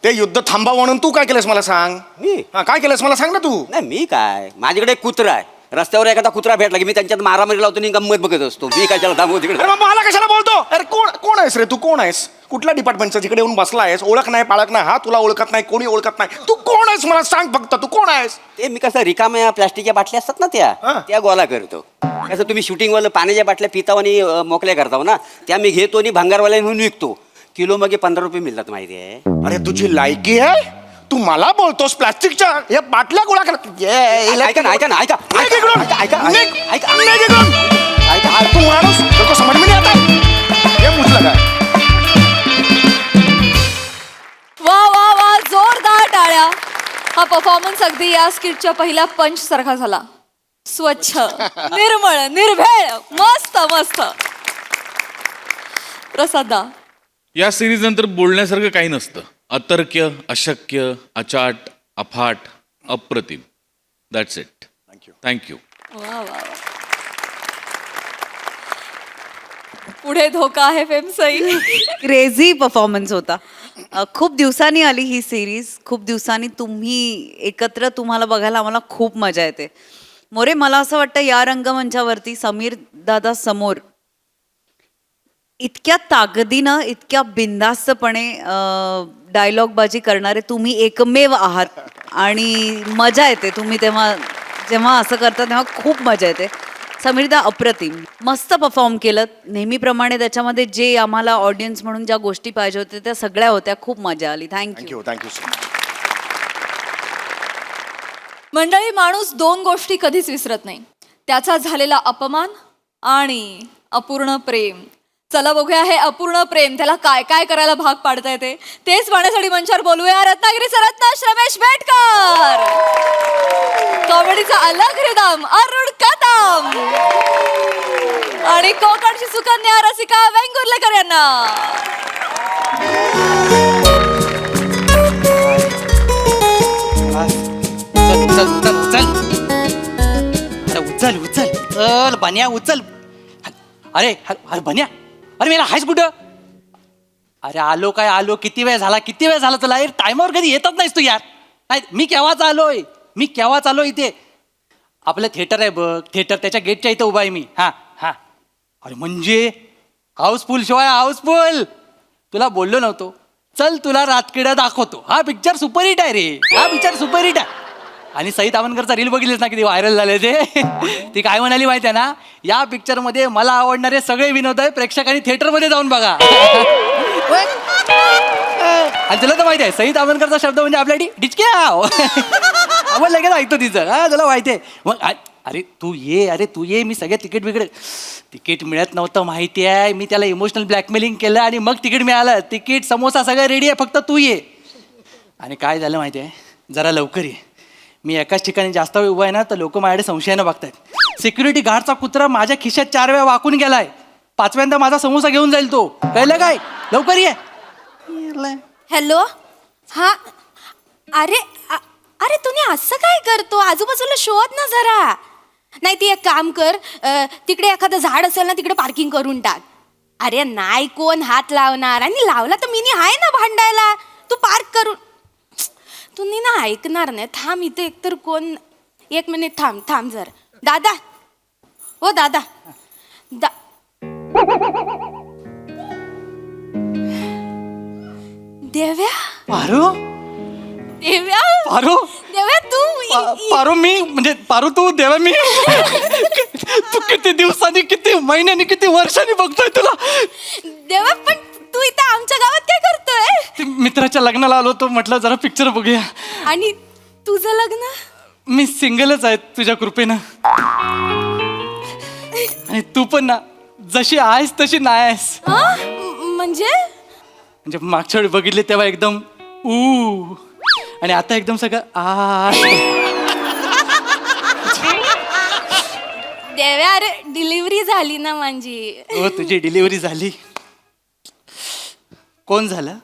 ते युद्ध थांबा म्हणून तू काय केलंस मला सांग. मी काय केलंस मला सांग ना तू. नाही मी काय, माझ्याकडे एक कुत्रा आहे. रस्त्यावर एखादा कुत्रा भेटला की मी त्यांच्यात मारामारी लावतो आणि गंमत बघत असतो. मी कशाला थांबवतो तिकडे? अरे मग मला कशाला बोलतो? अरे कोण आहेस रे तू? कोण आहेस? कुठल्या डिपार्टमेंटचा जिकडे येऊन बसला आहेस? ओळख नाही पाळख नाही. हा तुला ओळखत नाही, कोणी ओळखत नाही. तू कोण आहेस मला सांग फक्त. तू कोण आहेस? ते मी कसं रिकाम्या प्लास्टिकच्या बाटल्या असतात ना त्या गोळा करतो. कसं तुम्ही शूटिंगवालं पाण्याच्या बाटल्या पिताव आणि मोकल्या करताव ना, त्या मी घेतो आणि भंगारवाल्या म्हणून विकतो. किलो मागे 15 रुपये मिळतात माहिती आहे. अरे तुझी लायकी आहे? तू मला बोलतोस प्लास्टिकच्या या बाटल्या गोळा कर. ऐका ना ऐका ना ऐका निघ इकडून. ऐका ऐका निघ. ऐका निघ इकडून. ऐका तू माणूस लोक समज में नहीं आता. हे मुझला काय? वा वा वा, जोरदार टाळ्या. हा परफॉर्मन्स अगदी या स्किटच्या पहिल्या पंच सारखा झाला. स्वच्छ, निर्मळ, निर्भेळ, मस्त मस्त. प्रसादा, या सिरीज नंतर बोलण्यासारखं काही नसतं. अतर्क्य, अशक्य, अचाट, अफाट, अप्रतिम. That's it. थँक्यू. वा वा वा. पुढे धोका आहे फेमसई. क्रेझी परफॉर्मन्स होता. खूप दिवसांनी आली ही सिरीज. खूप दिवसांनी तुम्ही एकत्र तुम्हाला बघायला आम्हाला खूप मजा येते. मोरे, मला असं वाटतं या रंगमंचावरती समीर दादा समोर इतक्या ताकदीनं, इतक्या बिनधास्तपणे डायलॉगबाजी करणारे तुम्ही एकमेव आहात. आणि मजा येते तुम्ही जेव्हा असं करता तेव्हा खूप मजा येते. समीरदा अप्रतिम मस्त परफॉर्म केलं नेहमीप्रमाणे. त्याच्यामध्ये जे आम्हाला ऑडियन्स म्हणून ज्या गोष्टी पाहिजे होत्या त्या सगळ्या होत्या. खूप मजा आली. थँक्यू. Thank you so much. मंडळी, माणूस 2 गोष्टी कधीच विसरत नाही, त्याचा झालेला अपमान आणि अपूर्ण प्रेम. चला बघूया हे अपूर्ण प्रेम त्याला काय काय करायला भाग पाडता येते. तेच पाहण्यासाठी मंचावर बोलूया रत्नागिरीचा रत्न रमेश बेटकर, कॉमेडीचा अलग रिदम अरुण कदम आणि कोकणची सुकन्या रसिका वेंगुर्लेकर यांना. उचल उचल चल बन्या उचल. अरे अरे बन्या, अरे मेला हायच कुठं? अरे आलो काय आलो, किती वेळ झाला तुला? टायमावर कधी येतच नाहीस तू यार. नाही मी केव्हाच आलोय इथे. आपलं थिएटर आहे बघ, थिएटर त्याच्या गेटच्या इथं उभा आहे मी. हा हा. अरे म्हणजे हाऊसफुल शो आहे, हाऊसफुल. तुला बोललो नव्हतो, चल तुला रातकिडा दाखवतो. हा पिक्चर सुपरहिट आहे रे, हा पिक्चर सुपरहिट आहे. आणि सईद अमनकरचा रील बघितलीस ना, किती व्हायरल झाले ते. ती काय म्हणाली माहिती आहे ना, या पिक्चरमध्ये मला आवडणारे सगळे विनोद आहे, प्रेक्षकांनी थिएटरमध्ये जाऊन बघा. आणि तुला तर माहिती आहे सईद अमनकरचा शब्द म्हणजे आपल्यासाठी डिचक्या. आपण लगेच ऐकतो तिचं. हा तुला माहिती आहे. मग अरे तू ये, मी सगळे तिकीट मिळत नव्हतं माहिती आहे. मी त्याला इमोशनल ब्लॅकमेलिंग केलं आणि मग तिकीट मिळालं. तिकीट समोसा सगळं रेडी आहे, फक्त तू ये. आणि काय झालं माहिती आहे, जरा लवकर ये. मी एकाच ठिकाणी जास्त वेळ उभा आहे ना, तर लोक माझ्याकडे संशयानं बघतायत. सिक्युरिटी गार्डचा कुत्रा माझ्या खिशात 4 वेळा वाकून गेलाय. 5व्यांदा माझा समोसा घेऊन जाईल तो. कळलं काय? लवकर ये. हॅलो. हा. अरे अरे तुम्ही असं काय करतो? आजूबाजूला शोध ना जरा. नाही ती एक काम कर, तिकडे एखादं झाड असेल ना, तिकडे पार्किंग करून टाक. अरे नाही कोण हात लावणार, आणि लावला तर मिनी आहे ना भांडायला. तू पार्क करून. तुम्ही ना ऐकणार नाही. थांब इथे एकतर कोण. 1 मिनिट थांब जर. दादा, हो दादा. देव्या. देव्या पारू मी म्हणजे पारू तू देवा मी. तू किती दिवसांनी, किती महिन्यांनी, किती वर्षांनी बघतोय तुला. देवा, पण तू इथं आमच्या गावात काय करतोय? मित्राच्या लग्नाला आलो तो, म्हटलं जरा पिक्चर बघूया. आणि तुझं लग्न? मी सिंगलच आहे तुझ्या कृपेनं. आणि तू पण ना, जशी आहेस तशी नाही आहेस. म्हणजे मागच्या वेळी बघितले तेव्हा एकदम आणि आता एकदम सगळं देव्या, अरे डिलिव्हरी झाली ना माझी. हो तुझी डिलिव्हरी झाली. कोण झालं?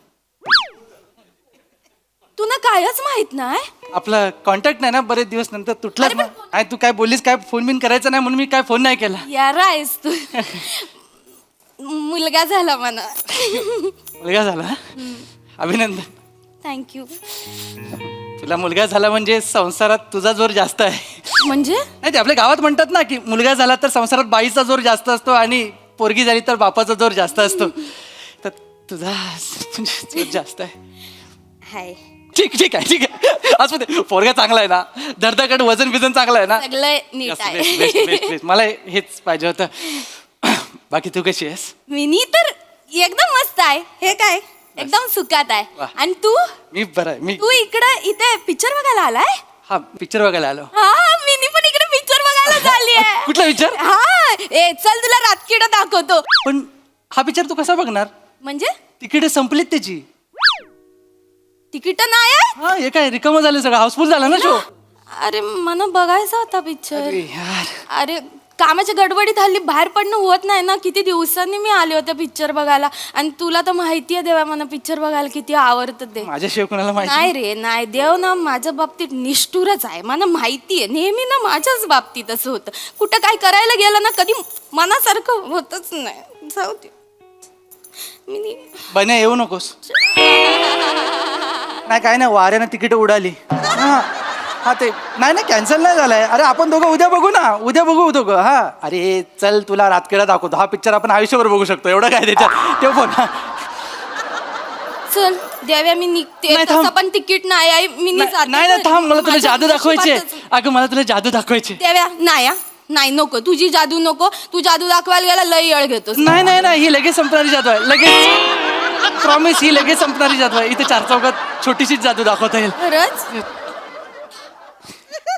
तुला कायच माहित नाही? आपला कॉन्टॅक्ट नाही ना, बरेच दिवस नंतर तुटला. काय तू काय बोललीस, काय फोन बिन करायचा नाही म्हणून मी काय फोन नाही केला. यार आहेस तू. मुलगा झाला मला. मुलगा झाला? अभिनंदन. थँक्यू. तुला मुलगा झाला म्हणजे संसारात तुझा जोर जास्त आहे. म्हणजे नाही, ते आपल्या गावात म्हणतात ना की मुलगा झाला तर संसारात बाईचा जोर जास्त असतो आणि पोरगी झाली तर बापाचा जोर जास्त असतो. तर तुझा म्हणजे जोर जास्त आहे. हाय. ठीक आहे. असं ते पोरगा चांगला आहे ना, धडधड वजन बिजन चांगलं आहे ना. सगळं नीट आहे. बेस्ट. मला हेच पाहिजे होतं. बाकी तू कशी आहेस? मिनी तर एकदम मस्त आहे. हे काय एकदम सुखात आहे. वा. आणि तू? मी बरं आहे. तू इथे पिक्चर बघायला आलाय? हा पिक्चर बघायला आलो. हा, मिनी पण इकडे पिक्चर बघायला चालली आहे. कुठला पिक्चर? हा, चल तुला रातकिडा दाखवतो. पण हा पिक्चर तू कसा बघणार? म्हणजे तिकीट संपलीत त्याची. तिकीट नाही आहे? हा, हे काय रिकामं झालं सगळं, हाऊसफुल झाला ना शो. अरे मला बघायचा होता पिक्चर. अरे यार. अरे कामाच्या गडबडीत हल्ली बाहेर पडणं होत नाही ना. किती दिवसांनी मी आले होते पिक्चर बघायला. आणि तुला तर माहिती आहे देवा, मला पिक्चर बघायला किती आवडतं ते. माझ्याशिवाय कोणाला माहिती नाही रे नाही. देव ना माझ्या बाबतीत निष्ठुरच आहे. मला माहिती आहे. नेहमी ना माझ्याच बाबतीत असं होतं. कुठं काय करायला गेलं ना, कधी मनासारखं होतच नाही. जाऊ दे. बन्या येऊ नकोस. नाही काय नाही, वाऱ्यानं तिकीट उडाली. हा ते नाही कॅन्सल नाही झालंय. अरे आपण दोघं उद्या बघू ना, उद्या बघू दोघं. हा अरे चल तुला रातकिडा दाखवतो. हा पिक्चर आपण आयुष्यभर बघू शकतो. एवढं काय त्याच्यात. ते पण चल देव्या, मी निघते. तसं पण तिकीट नाही आहे. मी नाही थांब, मला तुला जादू दाखवायचे. अगं मला तुला जादू दाखवायचे. देव्या नाही. नाही नको, तुझी जादू नको. तू जादू दाखवायला गेला लई येळ घेतोस. नाही नाही नाही, ही लगेच संपणारी जादू आहे. लगेच प्रॉमिस, ही लगेच संपणारी जादू आहे. इथे 4 चौकात छोटीशीच जादू दाखवता येईल. खरंच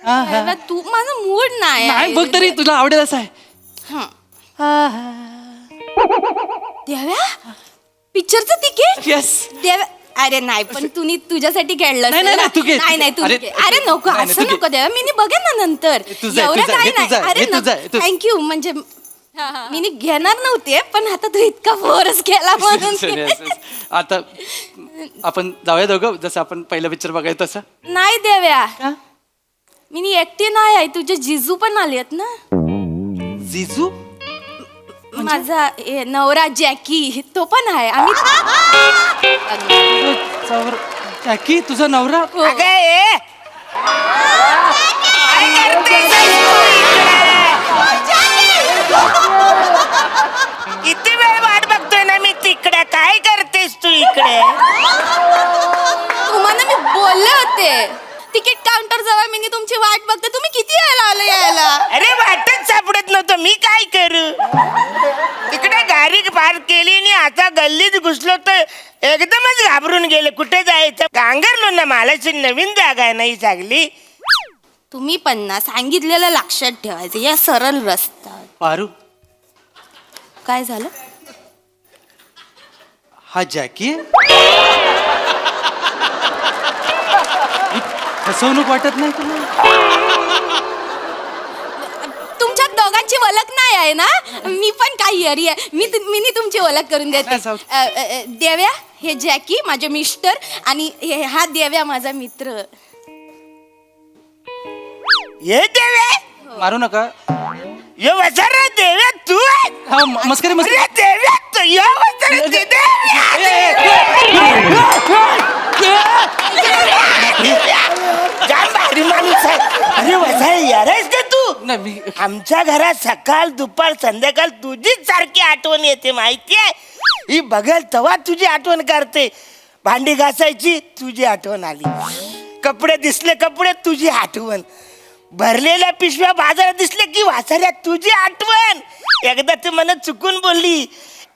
देव्या, तू माझा मूड नाही नाही बघ तरी तुला आवडेल असं आहे. देव्या, पिक्चरचं तिकीट. येस. देव्या, अरे नाही पण तुम्ही तुझ्यासाठी खेळलं नाही, नाही, नाही, तू घे. नाही तू अरे, घे. अरे नको, नाही, नाही, असं तू घे. नको देव्या, मी बघेन ना नंतर. तुझं आहे, एवढं तुझं आहे, काय हे तुझं आहे, नाही. हे तुझं आहे, तू- थँक्यू. म्हणजे मी घेणार नव्हते पण आता तू इतका फोर्स केला म्हणून. Yes, yes. आता आपण जाऊया दोघं, जसं आपण पहिलं पिक्चर बघायचं तसं. नाही देव्या, का? मी एकटी नाही आहे, तुझे जिजू पण आलेत ना. जिजू? माझा नवरा जॅकी तो पण आहे. आम्ही जॅकी तुझा नवरा? किती वेळ वाट बघतोय ना मी तिकडे. काय करतेस तू इकडे? तुम्हाला मी बोलले होते तिकीट काउंटर जवळ मी तुमची वाट बघते. तुम्ही किती वेळा आले यायला? अरे वाटच सापडत नव्हतं, मी काय करू? तिकडे गाडी पार्क केली आणि आता गल्लीत घुसलो तर एकदमच घाबरून गेले. कुठे जायचं गांगरलो ना. मालाची नवीन जागा आहे नाही चांगली. तुम्ही पण ना सांगितलेलं लक्षात ठेवायचं. या सरळ रस्ता. पारू, काय झालं? हा जॅकी आहे? फसवणूक वाटत नाही तुला? तुमच्या दोघांची ओळख नाही आहे ना. मी पण काही हरी आहे. मी तुमची ओळख करून देते. नाही, जाऊ. देव्या, हे जॅकी माझे मिस्टर आणि हा देव्या माझा मित्र. ये देवे, मारू नका. ये वसारा देवे तू आहे? हा मस्करी मस्करी. अरे देव्या तू ये वसारा देव्या. जाम भारी माणूस आहे. अरे वसारा यार आहेस का तू? नाही मी आमच्या घरात सकाळ दुपार संध्याकाळ तुझीच सारखी आठवण येते माहितीये. ही बघल तेव्हा तुझी आठवण करते. भांडी घासायची तुझी आठवण आली. कपडे दिसले कपडे तुझी आठवण. भरलेल्या पिशव्या बाजारात दिसले की वासाऱ्या तुझी आठवण. एकदा तू मला चुकून बोलली,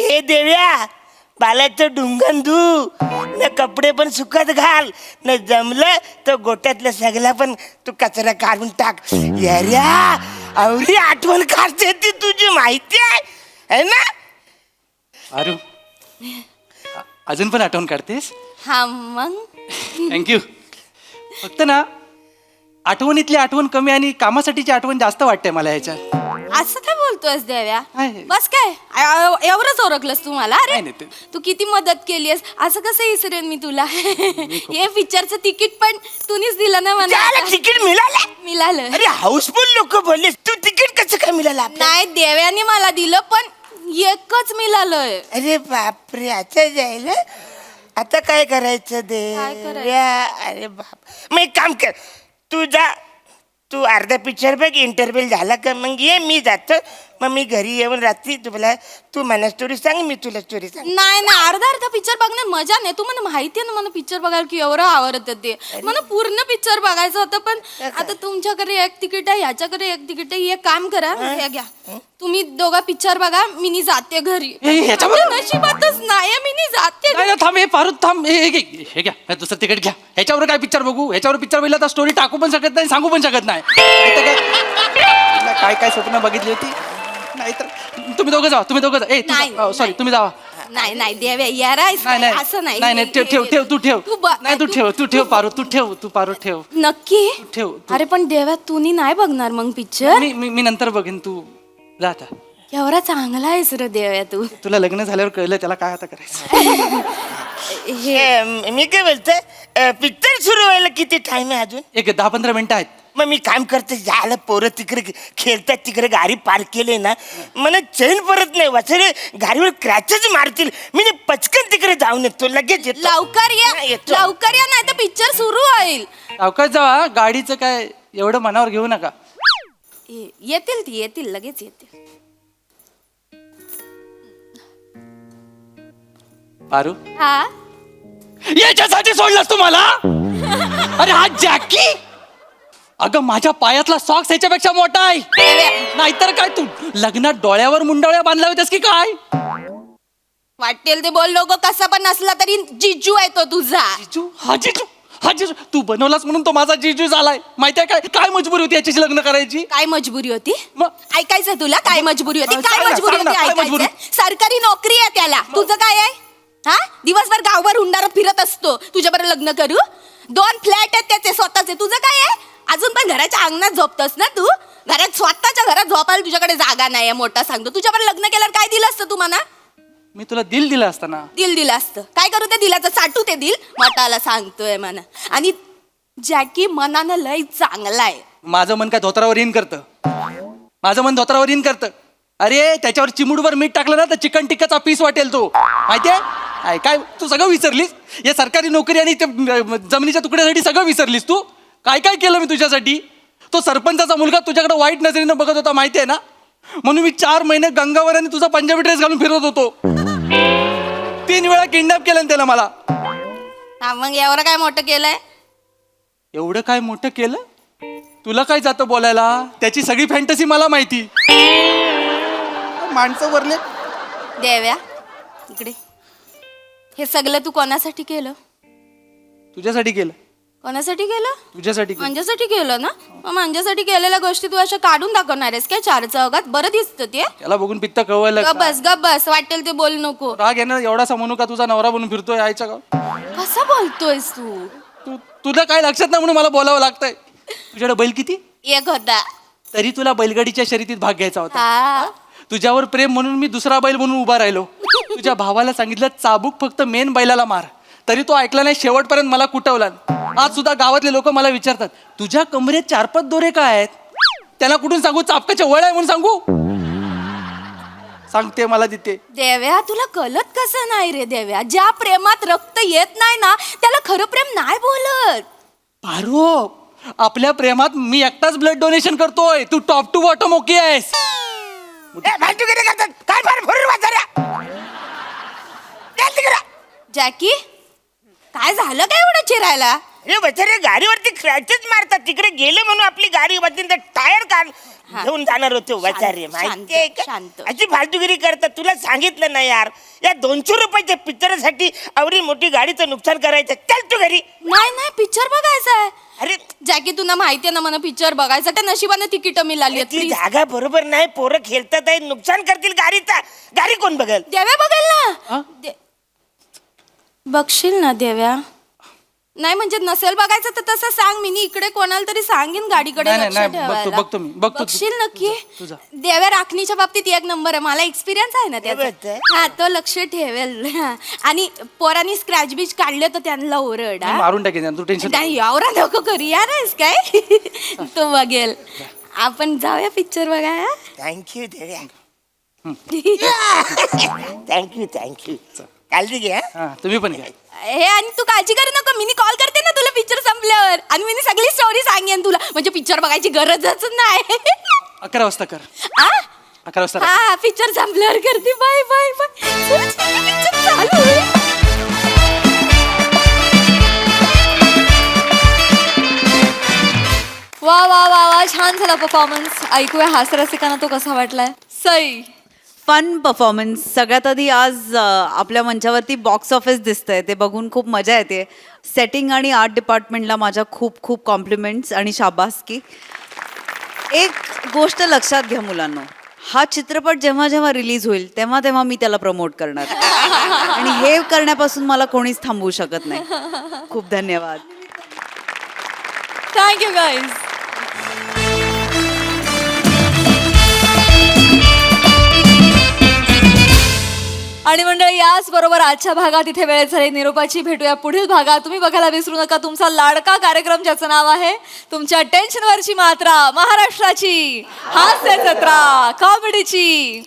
ए देव्या बालाचं डुंगण धू न कपडे पण सुकत घाल, न जमलं तर गोट्यातल्या सगळ्या पण तू कचरा काढून टाक. याऱ्या आवडी आठवण काढते ती तुझी माहिती आहे ना. पारू, अजून पण आठवण काढतेस? हा मग थँक्यू. फक्त ना आठवणीतली आठवण कमी आणि कामासाठीची आठवण जास्त वाटते मला ह्याच्यात. असं काय बोलतोयस देव्या? आहे. बस काय एवढंच ओळखलंस तू मला? अरे नाही, नाही, तू किती मदत केलीस. असं कसं विसरेन मी तुला? हे पिक्चरचं तिकीट पण तूनीच दिलं ना मला. त्याला तिकीट मिळालं? मिळालं. अरे हाऊसफुल लोक बोलले, तू तिकीट कसं काय मिळालं आपल्याला? नाही देव्याने मला दिलं पण एकच मिळालंय. अरे बापरे, आता जायला आता काय करायचं काय करायचं? देव्या? अरे बाप, मग एक काम कर, तू जा, तू अर्धा पिक्चर बघ. इंटरव्ह्यू झाला का मग ये, मी जातो. मग मी घरी येऊन रात्री तुला तू मला स्टोरी सांग, मी तुला स्टोरी सांग. नाही नाही, अर्धा पिक्चर बघण्यात मजा नाही. तू मला माहिती आहे ना मला पिक्चर बघायला की एवढं आवडतं ते. मला पूर्ण पिक्चर बघायचं होतं पण आता तुमच्याकडे एक तिकीट आहे, ह्याच्याकडे एक तिकीट आहे. एक काम करा, हे घ्या, तुम्ही दोघा पिक्चर बघा, मी जाते घरी. ह्याच्यावर माझ्या नशिबातच नाही, मी जाते. नाही नाही, थांब, हे पारू थांब. हे घ्या, हे दुसरं तिकीट घ्या. ह्याच्यावर काय पिक्चर बघू? ह्याच्यावर पिक्चर बघितला तर स्टोरी टाकू पण शकत नाही, सांगू पण शकत नाही. काय काय स्वप्न बघितली होती. नाहीतर तुम्ही दोघं जावा, तुम्ही दोघं जा. नाही, सॉरी, तुम्ही जावा. नाही नाही देव्या यार असं नाही. नाही नाही, ठेव ठेव तू ठेव. नाही तू ठेव पारू, तू पारू ठेव. नक्की ठेव तू. अरे पण देव्या तुम्ही नाही बघणार मग पिक्चर? मी नंतर बघेन, तू जा आता. एवढा चांगला आहेस रे देव्या तू. तुला लग्न झाल्यावर कळलं त्याला काय आता करायचं. मी काय बोलतोय, पिक्चर सुरू व्हायला किती टाइम आहे अजून? एक 10-15 मिनिटं आहेत. मग मी काम करते, झालं पोरं तिकडे खेळतात, तिकडे गाडी पार्क केली ना, मला चैन परत नाही. वाचले गाडीवर क्रॅचच मारतील. मी पचकन तिकडे जाऊन येतो, लगेच येतो. लवकर या, येतो. लवकर या, नाही तर पिक्चर सुरू होईल. अवकाश जावा, गाडीचं काय एवढं मनावर घेऊ नका. येतील लगेच येतील. पारू, हा याच्यासाठी सोडलंस तुम्हाला? अरे हा जॅकी अगं माझ्या पायातला सॉक्स ह्याच्यापेक्षा मोठा आहे. नाहीतर काय तू लग्नात डोळ्यावर मुंडवळ्या बांधल्या होत्यास की काय? वाटेल ते बोल नको, कसा पण नसला तरी जिजू आहे तो तुझा. जिजू हा जिजू हा जिजू तू बनवलास म्हणून तो माझा जिजू झालाय. माहितीये काय काय मजबुरी होती याच्याशी लग्न करायची? काय मजबुरी होती? मग ऐकायचं तुला काय मजबुरी होती? काय सांग ना, मजबुरी सांग ना, होती काय मजबुरी? ऐकायचं? सरकारी नोकरी आहे त्याला. तुझं काय आहे? हा दिवसभर गावभर हुंडारत फिरत असतो. तुझ्याबरोबर लग्न करू? 2 फ्लॅट आहेत त्याचे स्वतःचे. तुझं काय आहे? अजून पण घराच्या अंगणात झोपतोस ना तू? घरात स्वतःच्या घरात झोपायला तुझ्याकडे जागा नाही मोठा सांगतो. तुझ्याबरोबर लग्न केल्यावर काय दिलं असतं तू म्हणा? मी तुला दिल दिलं असताना. दिलं असतं. काय करू ते दिलाचं? साठू ते दिल मोठाला सांगतोय म्हणा. आणि जॅकी मनानं लय चांगला आहे. माझं मन काय धोत्रावर इन करतं? माझं मन धोत्रावर इन करतं. अरे त्याच्यावर चिमुडवर मीठ टाकलं ना तर चिकन टिक्काचा पीस वाटेल तो. माहितीये काय तू सगळं विसरलीस? या सरकारी नोकरी आणि ते जमिनीच्या तुकड्यासाठी सगळं विसरलीस तू? काय काय केलं मी तुझ्यासाठी? तो सरपंचाचा मुलगा तुझ्याकडे वाईट नजरेनं बघत होता माहितीये ना, म्हणून मी 4 महिने गंगावर आणि तुझा पंजाबी ड्रेस घालून फिरत होतो. 3 वेळा किडनॅप केलं त्याला मला. हा मग एवढं काय मोठं केलंय? एवढं काय मोठं केलं? तुला काय जातं बोलायला? त्याची सगळी फॅन्टसी मला माहिती. माणसं वरले. देव्या इकडे. हे सगळं तू कोणासाठी केलं? तुझ्यासाठी केलं. कोणासाठी केलं? तुझ्यासाठी केलं. माझ्यासाठी केलं ना? मग माझ्यासाठी केलेल्या गोष्टी तू अशा काढून दाखवणार आहेस काय 4 चौघात? बरं दिसतं ते. त्याला बघून पित्त कळवायला गप बस वाटेल ते बोल नको. राग येणार एवढासा म्हणू का तुझा नवरा बनून फिरतोय आईच्या गाव? कसं बोलतोयस तू? तुला काय लक्षात नाही म्हणून मला बोलावं लागतंय. तुझ्याकडे बैल किती? एक होता. तरी तुला बैलगाडीच्या शर्यतीत भाग घ्यायचा होता. हा तुझ्यावर प्रेम म्हणून मी दुसरा बैल म्हणून उभा राहिलो. तुझ्या भावाला सांगितलं चाबूक फक्त मेन बैलाला मार, तरी तो ऐकला नाही. शेवटपर्यंत मला कुटवला. आज सुद्धा गावातले लोक मला विचारतात तुझ्या कमरेत 4-5 दोरे काय आहेत? त्याला कुठून सांगू? चापकाचे वळ आहे म्हणून सांगू? सांगते मला तिथे. देव्या तुला कळत कसं नाही रे देव्या? ज्या प्रेमात रक्त येत नाही ना त्याला खरं प्रेम नाही बोलत. पारो आपल्या प्रेमात मी एकटाच ब्लड डोनेशन करतोय. तू टॉप टू बॉटम ओके आहेस. काय फार भरून वाचाऱ्या जॅकी काय झालं काय एवढं चिरायला? अरे बचारे गाडीवरती क्रॅचेस मारतात. तिकडे गेले म्हणून आपली गाडी बदलून टायर काढ घेऊन जाणार होते बचारे. माहितीये का? शांत. अशी फालतूगिरी करतात. तुला सांगितलं ना यार, या 200 रुपयाच्या पिक्चरसाठी एवढी मोठी गाडीचं नुकसान करायचं. चल तू घरी. नाही पिक्चर बघायचा आहे. अरे जॅकी तुला माहितीये ना मला पिक्चर बघायचं. त्या नशिबाने तिकीट मिळाली आहेत. ती Please. जागा बरोबर नाही. पोरं खेळतात आहे, नुकसान करतील गाडीचा. गाडी कोण बघल? देव्या बघेल ना. बघशील ना देव्या? नाही म्हणजे नसेल बघायचं तर तसं सांग. मी इकडे कोणाला तरी सांगेन गाडीकडे नाही, लक्ष नाही, ठेवायला. बघतो मी, बघतो. बघशील नक्की. तुझा. देव्या राखणीच्या बाबतीत 1 नंबर आहे. मला एक्सपिरियन्स आहे ना बोलतोय? त्याचा. हा तो लक्ष ठेवेल. हा. आणि पोरांनी स्क्रॅच बीच काढले तर त्यांना ओरड. मी मारून टाकेन तू टेन्शन. नाही एवढा नको करू यार आहेस काय? तो बघेल. आपण जाऊया पिक्चर बघायला. थँक्यू देव्या. थँक्यू काळजी घ्या. हा तुम्ही पण घ्या. हे आणि तू काळजी करू नको. मी कॉल करते ना तुला पिक्चर संपल्यावर. आणि मी सगळी स्टोरी सांगेन तुला. म्हणजे पिक्चर बघायची गरजच नाही. 11 वाजता कर. आ? 11 वाजता. हा पिक्चर संपल्यावर करते. Bye bye bye. पिक्चर चालू आहे. वा वा वा वा छान झाला परफॉर्मन्स. ऐकूया हास्यरसिकांना तो कसा वाटलाय. Sai fun performance. सगळ्यात आधी आज आपल्या मंचावरती बॉक्स ऑफिस दिसतंय ते बघून खूप मजा येते. सेटिंग आणि आर्ट डिपार्टमेंटला माझ्या खूप खूप कॉम्प्लिमेंट्स आणि शाबासकी. एक गोष्ट लक्षात घ्या मुलांनो, हा चित्रपट जेव्हा जेव्हा रिलीज होईल तेव्हा तेव्हा मी त्याला प्रमोट करणार आणि हे करण्यापासून मला कोणीच थांबवू शकत नाही. खूप धन्यवाद. Thank you guys. आणि मंडळी याच बरोबर आजच्या भागात इथे वेळ झाली निरोपाची. भेटूया पुढील भागात. तुम्ही बघायला विसरू नका तुमचा लाडका कार्यक्रम ज्याचं नाव आहे तुमच्या टेन्शनवरची मात्रा, महाराष्ट्राची हास्य जत्रा, कॉमेडीची